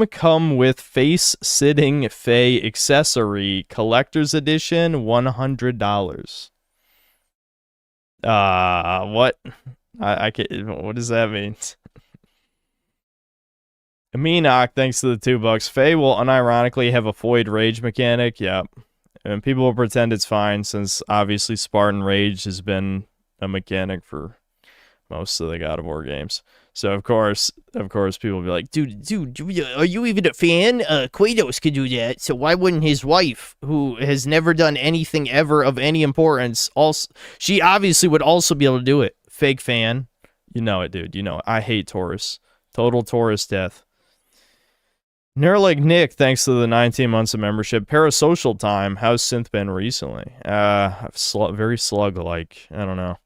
come with face-sitting Faye accessory, collector's edition, $100. What? I can't, what does that mean? Meanock, thanks to the $2. Faye will unironically have a Void Rage mechanic. Yep. And people will pretend it's fine, since obviously Spartan Rage has been a mechanic for most of the God of War games. So of course people will be like, dude, are you even a fan? Kratos could do that, so why wouldn't his wife, who has never done anything ever of any importance, also, she obviously would also be able to do it. Fake fan. You know it, dude. You know it. I hate Taurus. Total Taurus death. Neuroleg Nick, thanks to the 19 months of membership. Parasocial time. How's Synth been recently? Very slug-like. I don't know.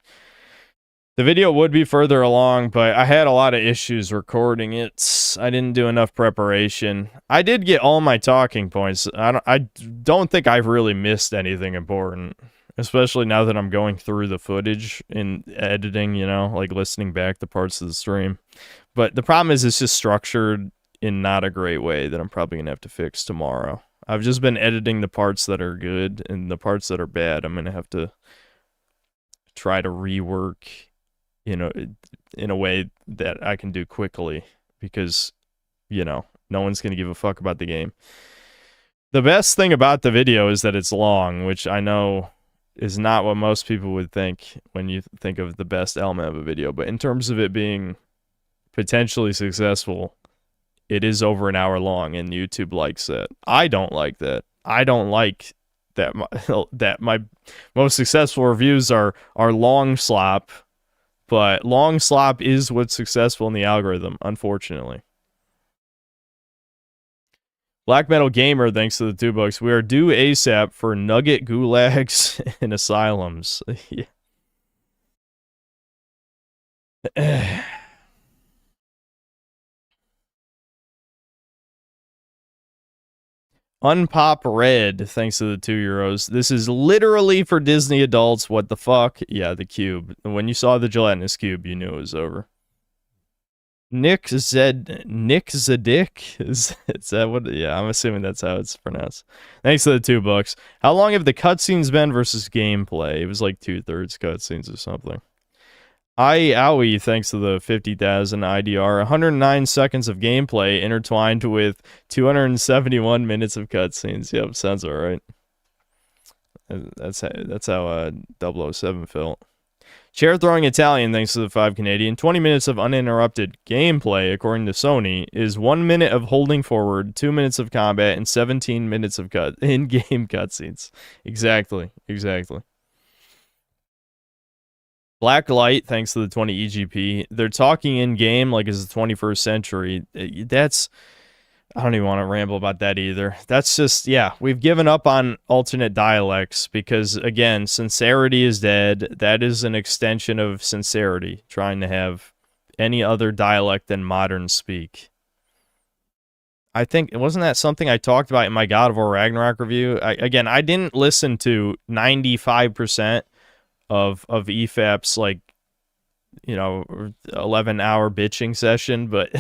The video would be further along, but I had a lot of issues recording it. I didn't do enough preparation. I did get all my talking points. I don't think I've really missed anything important, especially now that I'm going through the footage in editing, you know, like listening back to parts of the stream. But the problem is it's just structured in not a great way that I'm probably going to have to fix tomorrow. I've just been editing the parts that are good, and the parts that are bad, I'm going to have to try to rework, you know, in a way that I can do quickly, because, you know, no one's going to give a fuck about the game. The best thing about the video is that it's long, which I know is not what most people would think when you think of the best element of a video. But in terms of it being potentially successful, it is over an hour long, and YouTube likes that. I don't like that. I don't like that my most successful reviews are long slop, but long slop is what's successful in the algorithm, unfortunately. Black Metal Gamer, thanks to the $2. We are due ASAP for nugget gulags and asylums. Yeah. Unpop Red, thanks to the €2. This is literally for Disney adults. What the fuck? Yeah, the cube. When you saw the gelatinous cube, you knew it was over. Nick Zadik? Is that what? Yeah, I'm assuming that's how it's pronounced. Thanks to the $2. How long have the cutscenes been versus gameplay? It was like 2/3 cutscenes or something. 𝐂𝐄𝐈𝐀, thanks to the 50,000 IDR. 109 seconds of gameplay intertwined with 271 minutes of cutscenes. Yep, sounds alright. That's how 007 felt. Chair throwing Italian, thanks to the 5 Canadian. 20 minutes of uninterrupted gameplay, according to Sony, is 1 minute of holding forward, 2 minutes of combat, and 17 minutes of in-game cutscenes. Exactly. Black Light, thanks to the 20 EGP. They're talking in-game like it's the 21st century. That's... I don't even want to ramble about that either. That's just, yeah, we've given up on alternate dialects because, again, sincerity is dead. That is an extension of sincerity, trying to have any other dialect than modern speak. I think, wasn't that something I talked about in my God of War Ragnarok review? Again, I didn't listen to 95% of EFAP's, like, 11-hour bitching session, but...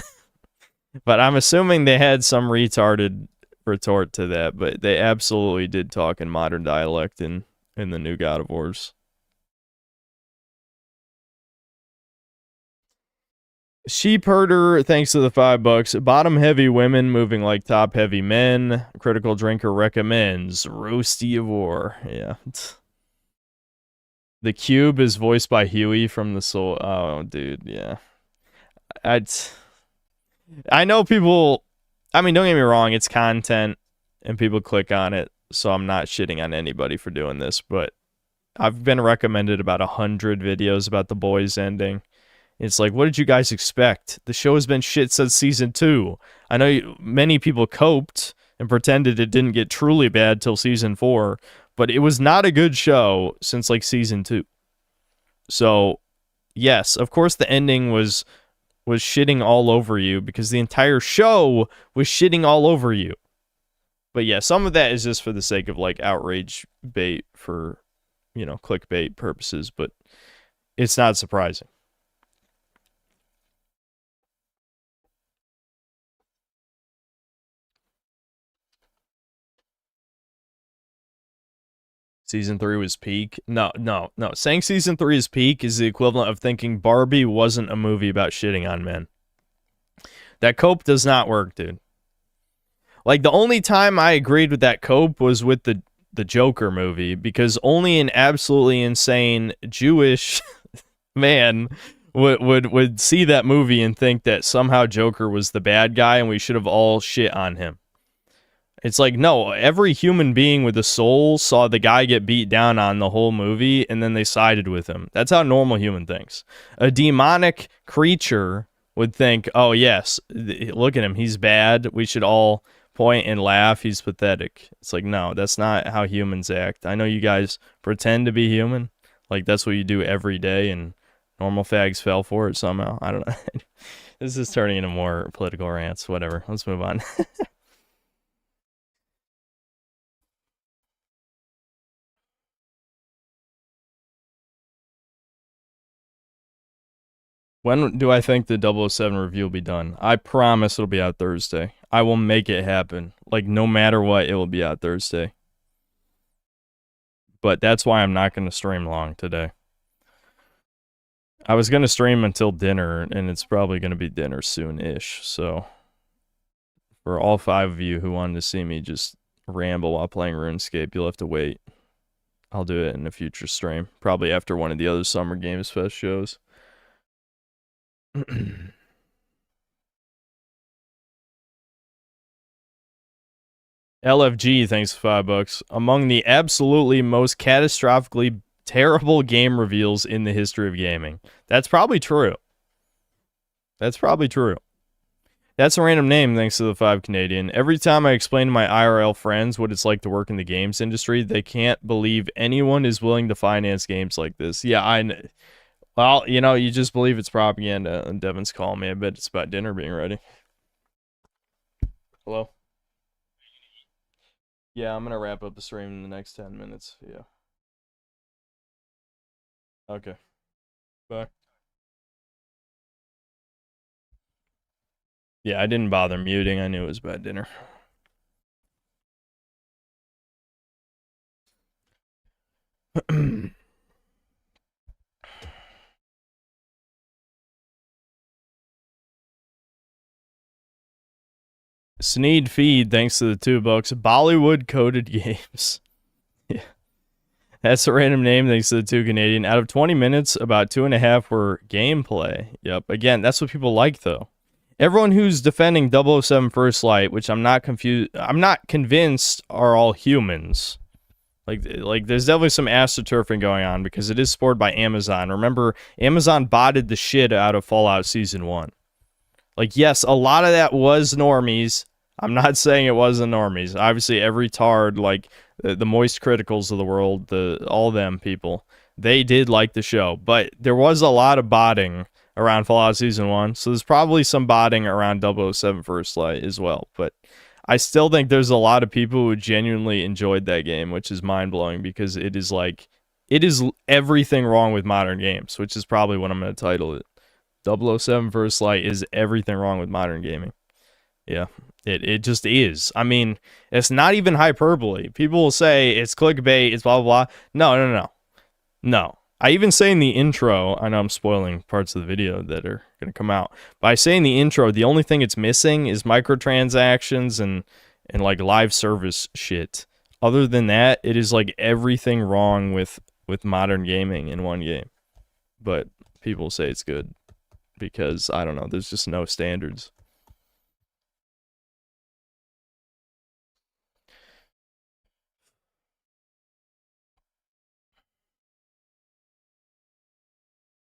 But I'm assuming they had some retarded retort to that, but they absolutely did talk in modern dialect in the new God of Wars. Sheep Herder, thanks to the $5. Bottom heavy women moving like top heavy men. Critical Drinker recommends Roasty of War. Yeah. The Cube is voiced by Huey from the Soul. Oh, dude, yeah. I know people, I mean, don't get me wrong, it's content and people click on it, so I'm not shitting on anybody for doing this, but I've been recommended about 100 videos about The Boys ending. It's like, what did you guys expect? The show has been shit since season 2. I know many people coped and pretended it didn't get truly bad till season 4, but it was not a good show since like season 2. So, yes, of course the ending was shitting all over you because the entire show was shitting all over you. But yeah, some of that is just for the sake of like outrage bait for, clickbait purposes, but it's not surprising. Season 3 was peak. No. Saying season 3 is peak is the equivalent of thinking Barbie wasn't a movie about shitting on men. That cope does not work, dude. Like, the only time I agreed with that cope was with the Joker movie, because only an absolutely insane Jewish man would see that movie and think that somehow Joker was the bad guy and we should have all shit on him. It's like, no, every human being with a soul saw the guy get beat down on the whole movie, and then they sided with him. That's how a normal human thinks. A demonic creature would think, oh, yes, look at him, he's bad. We should all point and laugh. He's pathetic. It's like, no, that's not how humans act. I know you guys pretend to be human. Like, that's what you do every day, and normal fags fell for it somehow. I don't know. This is turning into more political rants. Whatever. Let's move on. When do I think the 007 review will be done? I promise it'll be out Thursday. I will make it happen. Like, no matter what, it will be out Thursday. But that's why I'm not going to stream long today. I was going to stream until dinner, and it's probably going to be dinner soon-ish. So, for all 5 of you who wanted to see me just ramble while playing RuneScape, you'll have to wait. I'll do it in a future stream. Probably after one of the other Summer Games Fest shows. LFG, thanks for $5. Among the absolutely most catastrophically terrible game reveals in the history of gaming. That's probably true. That's probably true. That's a random name, thanks to the 5 Canadian. Every time I explain to my IRL friends what it's like to work in the games industry, they can't believe anyone is willing to finance games like this. Yeah, well, you just believe it's propaganda, and Devin's calling me. I bet it's about dinner being ready. Hello? Yeah, I'm gonna wrap up the stream in the next 10 minutes. Yeah. Okay. Bye. Yeah, I didn't bother muting. I knew it was bad dinner. Sneed feed, thanks to the $2. Bollywood coded games. Yeah. That's a random name, thanks to the 2 Canadian. Out of 20 minutes, about 2.5 were gameplay. Yep. Again, that's what people like, though. Everyone who's defending 007 First Light, which I'm not convinced are all humans. Like there's definitely some astroturfing going on because it is supported by Amazon. Remember, Amazon botted the shit out of Fallout Season 1. Like, yes, a lot of that was normies. I'm not saying it wasn't normies. Obviously, every tard, like the Moist Criticals of the world, all them people, they did like the show. But there was a lot of botting around Fallout Season 1, so there's probably some botting around 007 First Light as well. But I still think there's a lot of people who genuinely enjoyed that game, which is mind-blowing because it is everything wrong with modern games, which is probably what I'm going to title it. 007 First Light is everything wrong with modern gaming. Yeah, it just is. I mean, it's not even hyperbole. People will say it's clickbait, it's blah, blah, blah. No. I even say in the intro, I know I'm spoiling parts of the video that are going to come out, but I say in the intro, the only thing it's missing is microtransactions and like live service shit. Other than that, it is like everything wrong with modern gaming in one game. But people say it's good. Because, I don't know, there's just no standards.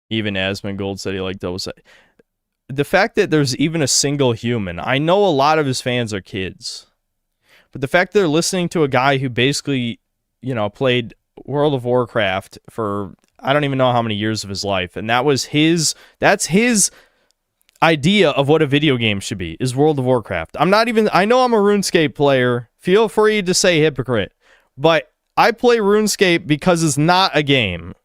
Even Asmongold said he liked 007. The fact that there's even a single human, I know a lot of his fans are kids. But the fact that they're listening to a guy who basically, played World of Warcraft for, I don't even know how many years of his life. And that's his idea of what a video game should be, is World of Warcraft. I know I'm a RuneScape player. Feel free to say hypocrite. But I play RuneScape because it's not a game.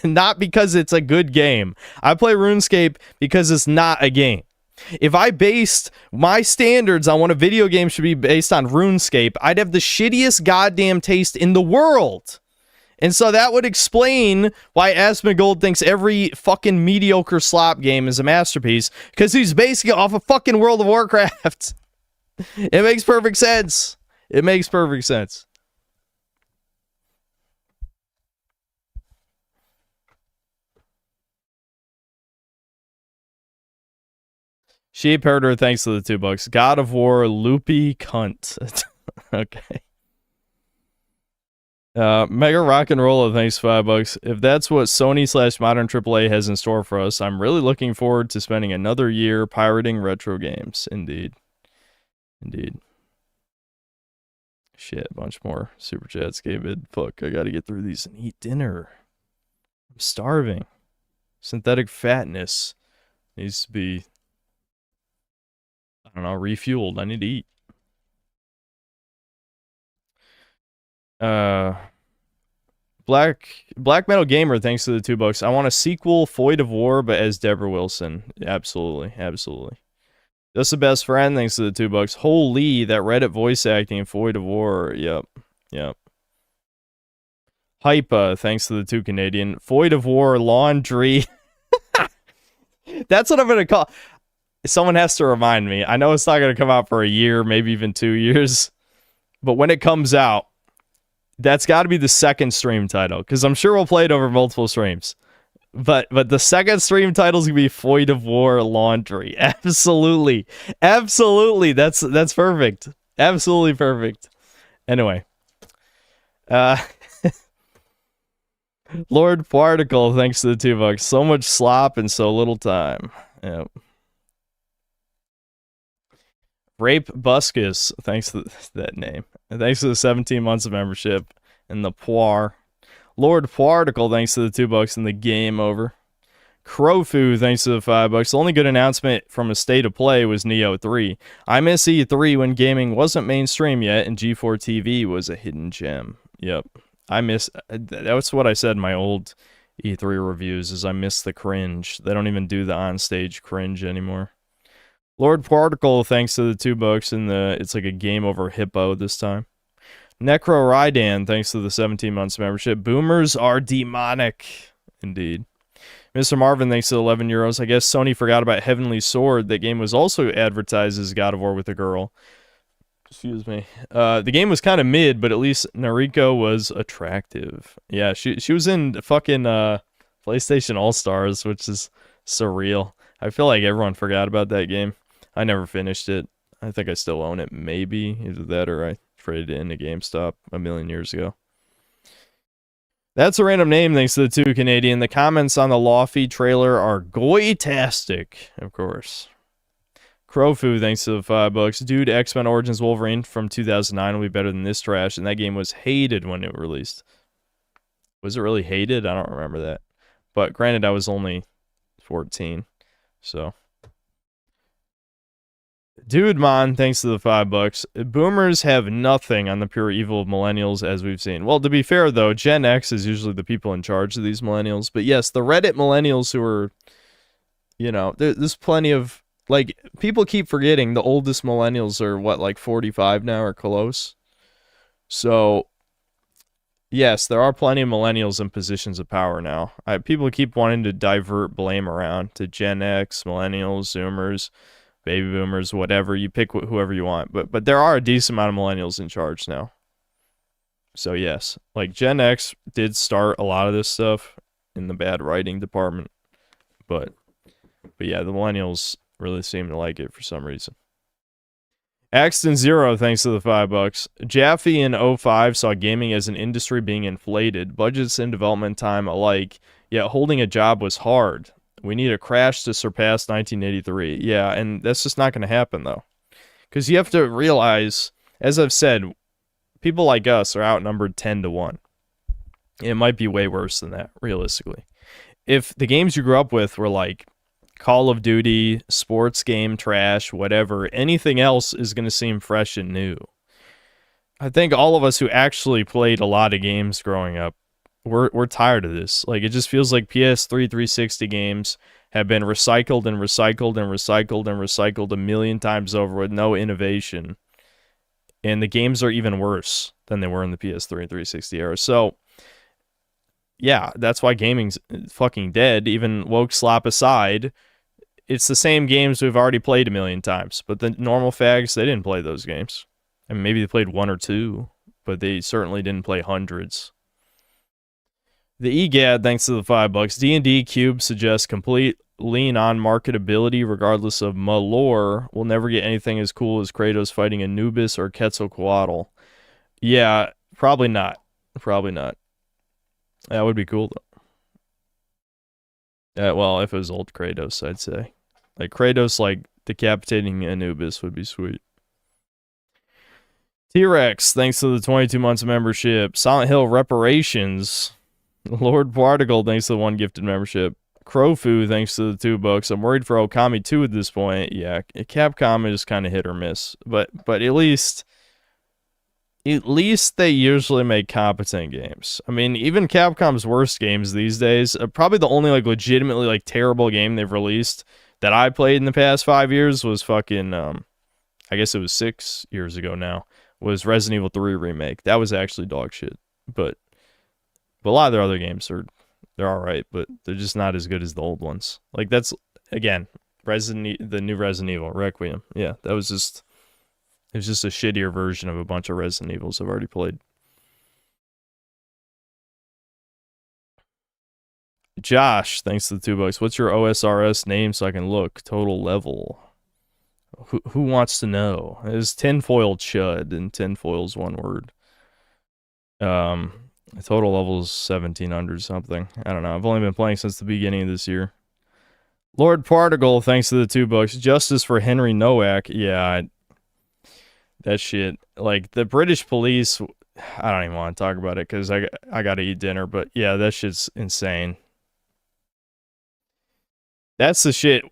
Not because it's a good game. I play RuneScape because it's not a game. If I based my standards on what a video game should be based on RuneScape, I'd have the shittiest goddamn taste in the world. And so that would explain why Asmongold thinks every fucking mediocre slop game is a masterpiece, because he's basing it off of fucking World of Warcraft. It makes perfect sense. It makes perfect sense. Sheep Herder, thanks to the $2. God of War, loopy cunt. Okay. Mega Rock and Roller, thanks $5. If that's what Sony/Modern AAA has in store for us, I'm really looking forward to spending another year pirating retro games. Indeed. Shit, a bunch more super chats gave it. Fuck, I gotta get through these and eat dinner. I'm starving. Synthetic fatness needs to be, I don't know, refueled. I need to eat. Black Metal Gamer, thanks to the $2. I want a sequel, Void of War, but as Deborah Wilson. Absolutely. Just the best friend, thanks to the $2. Holy, that Reddit voice acting in Void of War. Yep. Hype, thanks to the 2 Canadian. Void of War, laundry. That's what I'm gonna call. Someone has to remind me. I know it's not gonna come out for a year, maybe even 2 years. But when it comes out, that's got to be the second stream title, because I'm sure we'll play it over multiple streams. But the second stream title is gonna be Void of War Laundry. Absolutely. That's perfect. Absolutely perfect. Anyway, Lord Particle, thanks to the $2. So much slop and so little time. Yep. Rape Buscus, thanks to that name. And thanks to the 17 months of membership. And the Poir. Lord Particle, thanks to the $2 and the game over. Crowfu, thanks to the $5. The only good announcement from a state of play was Neo 3. I miss E3 when gaming wasn't mainstream yet, and G4 TV was a hidden gem. Yep. That's what I said in my old E3 reviews, is I miss the cringe. They don't even do the on-stage cringe anymore. Lord Particle, thanks to the $2, and it's like a game over hippo this time. Necro Rydan, thanks to the 17 months membership. Boomers are demonic. Indeed. Mr. Marvin, thanks to the 11 euros. I guess Sony forgot about Heavenly Sword. That game was also advertised as God of War with a girl. Excuse me. The game was kind of mid, but at least Nariko was attractive. Yeah, she was in fucking PlayStation All-Stars, which is surreal. I feel like everyone forgot about that game. I never finished it. I think I still own it, maybe. Either that or I traded it into GameStop a million years ago. That's a random name, thanks to the 2 Canadian. The comments on the Lofty trailer are goy-tastic, of course. Crowfu, thanks to the $5. Dude, X-Men Origins Wolverine from 2009 will be better than this trash, and that game was hated when it released. Was it really hated? I don't remember that. But granted, I was only 14, so... Dude, man, thanks to the $5. Boomers have nothing on the pure evil of millennials, as we've seen. Well, to be fair, though, Gen X is usually the people in charge of these millennials. But yes, the Reddit millennials who are, you know, there's plenty of, like, people keep forgetting the oldest millennials are, what, like 45 now or close? So, yes, there are plenty of millennials in positions of power now. People keep wanting to divert blame around to Gen X, millennials, Zoomers, baby boomers, whatever. You pick whoever you want. But there are a decent amount of millennials in charge now. So yes, like Gen X did start a lot of this stuff in the bad writing department. But yeah, the millennials really seem to like it for some reason. Axton Zero, thanks to the $5. Jaffe in 05 saw gaming as an industry being inflated, budgets and development time alike, yet holding a job was hard. We need a crash to surpass 1983. Yeah, and that's just not going to happen, though. Because you have to realize, as I've said, people like us are outnumbered 10 to 1. It might be way worse than that, realistically. If the games you grew up with were like Call of Duty, sports game, trash, whatever, anything else is going to seem fresh and new. I think all of us who actually played a lot of games growing up, we're tired of this. Like, it just feels like PS3 360 games have been recycled and recycled and recycled and recycled a million times over with no innovation. And the games are even worse than they were in the PS3 and 360 era. So, yeah, that's why gaming's fucking dead. Even woke slop aside, it's the same games we've already played a million times. But the normal fags, they didn't play those games. I mean, maybe they played one or two, but they certainly didn't play hundreds. The EGAD, thanks to the $5. D&D Cube suggests complete lean on marketability regardless of lore. We'll never get anything as cool as Kratos fighting Anubis or 𝐂𝐊𝐶𝐄𝐽. Yeah, probably not. Probably not. That would be cool, though. Yeah, well, if it was old Kratos, I'd say. Like, Kratos, like, decapitating Anubis would be sweet. T-Rex, thanks to the 22 months of membership. Silent Hill Reparations. Lord Particle, thanks to the 1 gifted membership. Crowfu, thanks to the $2. I'm worried for Okami 2 at this point. Yeah, Capcom is kind of hit or miss. But at least they usually make competent games. I mean, even Capcom's worst games these days, probably the only like legitimately like terrible game they've released that I played in the past 5 years was fucking, I guess it was 6 years ago now, was Resident Evil 3 Remake. That was actually dog shit. But a lot of their other games they're all right, but they're just not as good as the old ones. Like, that's, again, the new Resident Evil, Requiem. Yeah, it was just a shittier version of a bunch of Resident Evils I've already played. Josh, thanks to the $2. What's your OSRS name so I can look? Total level. Who wants to know? It's tinfoil chud, and tinfoil's one word. The total level is 1700 something. I don't know. I've only been playing since the beginning of this year. Lord Particle, thanks to the $2. Justice for Henry Nowak. Yeah, that shit. Like, the British police, I don't even want to talk about it because I got to eat dinner. But yeah, that shit's insane. That's the shit.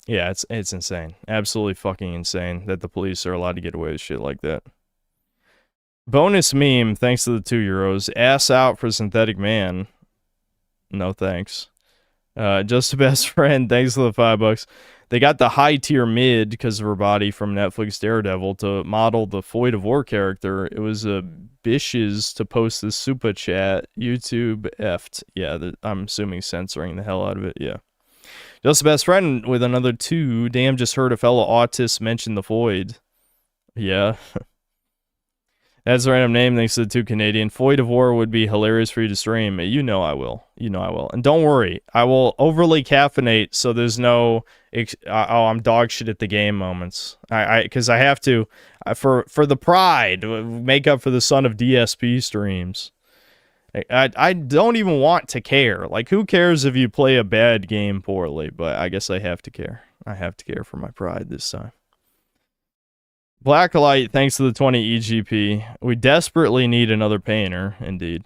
Yeah, it's insane. Absolutely fucking insane that the police are allowed to get away with shit like that. Bonus meme, thanks to the €2. Ass out for Synthetic Man. No thanks. Just a best friend, thanks to the $5. They got the high tier mid because of her body from Netflix Daredevil to model the Foy de War character. It was a bitches to post the super chat. YouTube effed. Yeah, I'm assuming censoring the hell out of it. Yeah. Just a best friend with another 2. Damn, just heard a fellow autist mention the Void. Yeah. That's a random name thanks to the 2 Canadian. Foy de War would be hilarious for you to stream. You know I will. You know I will. And don't worry, I will overly caffeinate so there's no I'm dog shit at the game moments. Because I have to for the pride, make up for the son of DSP streams. I don't even want to care. Like, who cares if you play a bad game poorly? But I guess I have to care. I have to care for my pride this time. Blacklight, thanks to the 20 EGP. We desperately need another painter, indeed.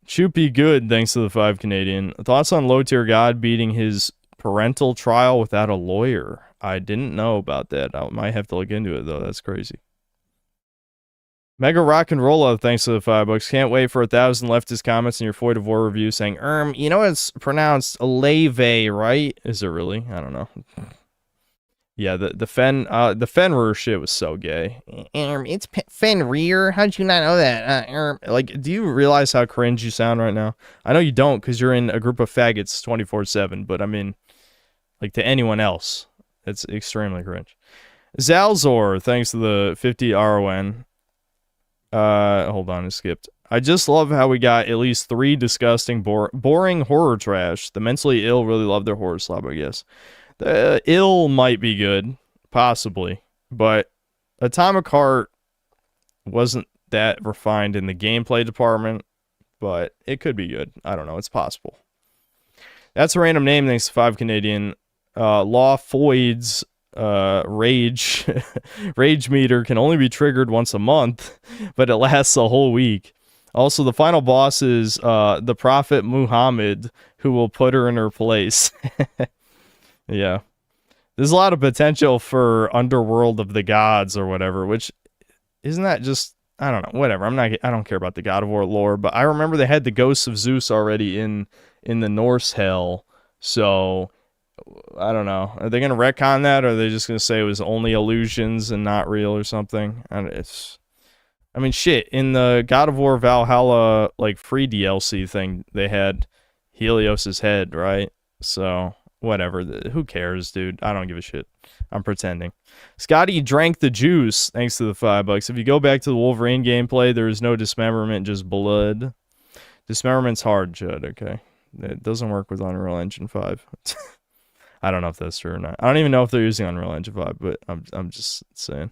Choopy Good, thanks to the 5 Canadian. Thoughts on low tier God beating his parental trial without a lawyer? I didn't know about that. I might have to look into it, though. That's crazy. Mega Rock and Rolla, thanks to the $5. Can't wait for 1,000 leftist comments in your Foy de War review saying, you know it's pronounced Leve, right? Is it really? I don't know. Yeah, the Fenrir shit was so gay. It's Fenrir. How'd you not know that? Like, do you realize how cringe you sound right now? I know you don't because you're in a group of faggots 24/7, but I mean, like, to anyone else, it's extremely cringe. Zalzor, thanks to the 50 RON. Hold on, it skipped. I just love how we got at least 3 disgusting, boring horror trash. The mentally ill really love their horror slob, I guess. The ill might be good, possibly, but Atomic Heart wasn't that refined in the gameplay department, but it could be good. I don't know. It's possible. That's a random name, thanks to 5 Canadian. Law Foyd's rage meter can only be triggered once a month, but it lasts a whole week. Also, the final boss is the Prophet Muhammad, who will put her in her place. Yeah. There's a lot of potential for Underworld of the Gods or whatever, which isn't that just, I don't know, whatever. I don't care about the God of War lore, but I remember they had the ghosts of Zeus already in the Norse hell. So I don't know. Are they going to retcon that, or are they just going to say it was only illusions and not real or something? I mean, shit, in the God of War Valhalla, like, free DLC thing, they had Helios's head, right? So whatever. Who cares, dude? I don't give a shit. I'm pretending. Scotty drank the juice, thanks to the $5. If you go back to the Wolverine gameplay, there is no dismemberment, just blood. Dismemberment's hard, Judd, okay? It doesn't work with Unreal Engine 5. I don't know if that's true or not. I don't even know if they're using Unreal Engine 5, but I'm just saying.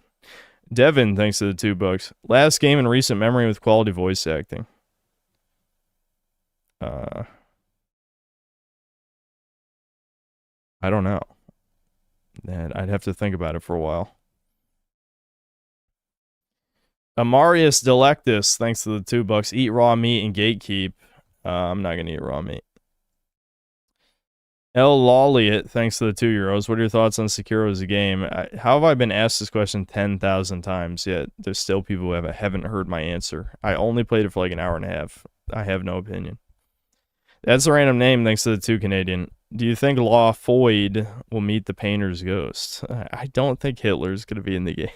Devin, thanks to the $2. Last game in recent memory with quality voice acting. I don't know. I'd have to think about it for a while. Amarius Delectus, thanks to the $2. Eat raw meat and gatekeep. I'm not going to eat raw meat. L. Lawliet, thanks to the €2. What are your thoughts on Sekiro as a game? How have I been asked this question 10,000 times, yet there's still people who haven't heard my answer? I only played it for like an hour and a half. I have no opinion. That's a random name, thanks to the 2 Canadian. Do you think Law Foyd will meet the painter's ghost? I don't think Hitler's going to be in the game.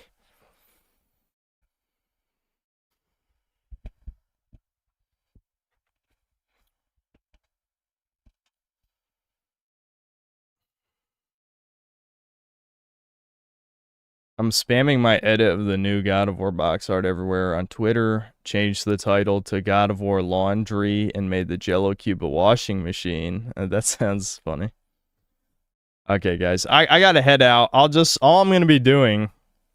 I'm spamming my edit of the new God of War box art everywhere on Twitter, changed the title to God of War Laundry, and made the Jello cube a washing machine. That sounds funny. Okay, guys, I gotta head out. All I'm gonna be doing,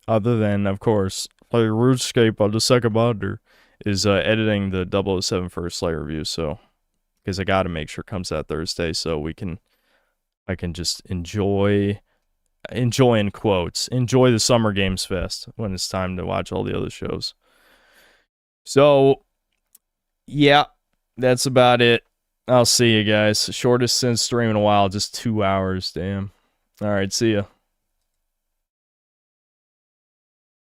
other than, of course, play RuneScape on the second monitor, is editing the 007 First Light review, so, because I gotta make sure it comes out Thursday, so I can just enjoy in quotes, enjoy the Summer Games Fest when it's time to watch all the other shows. So, yeah, that's about it. I'll see you guys. Shortest since stream in a while, just 2 hours. Damn. All right, see ya.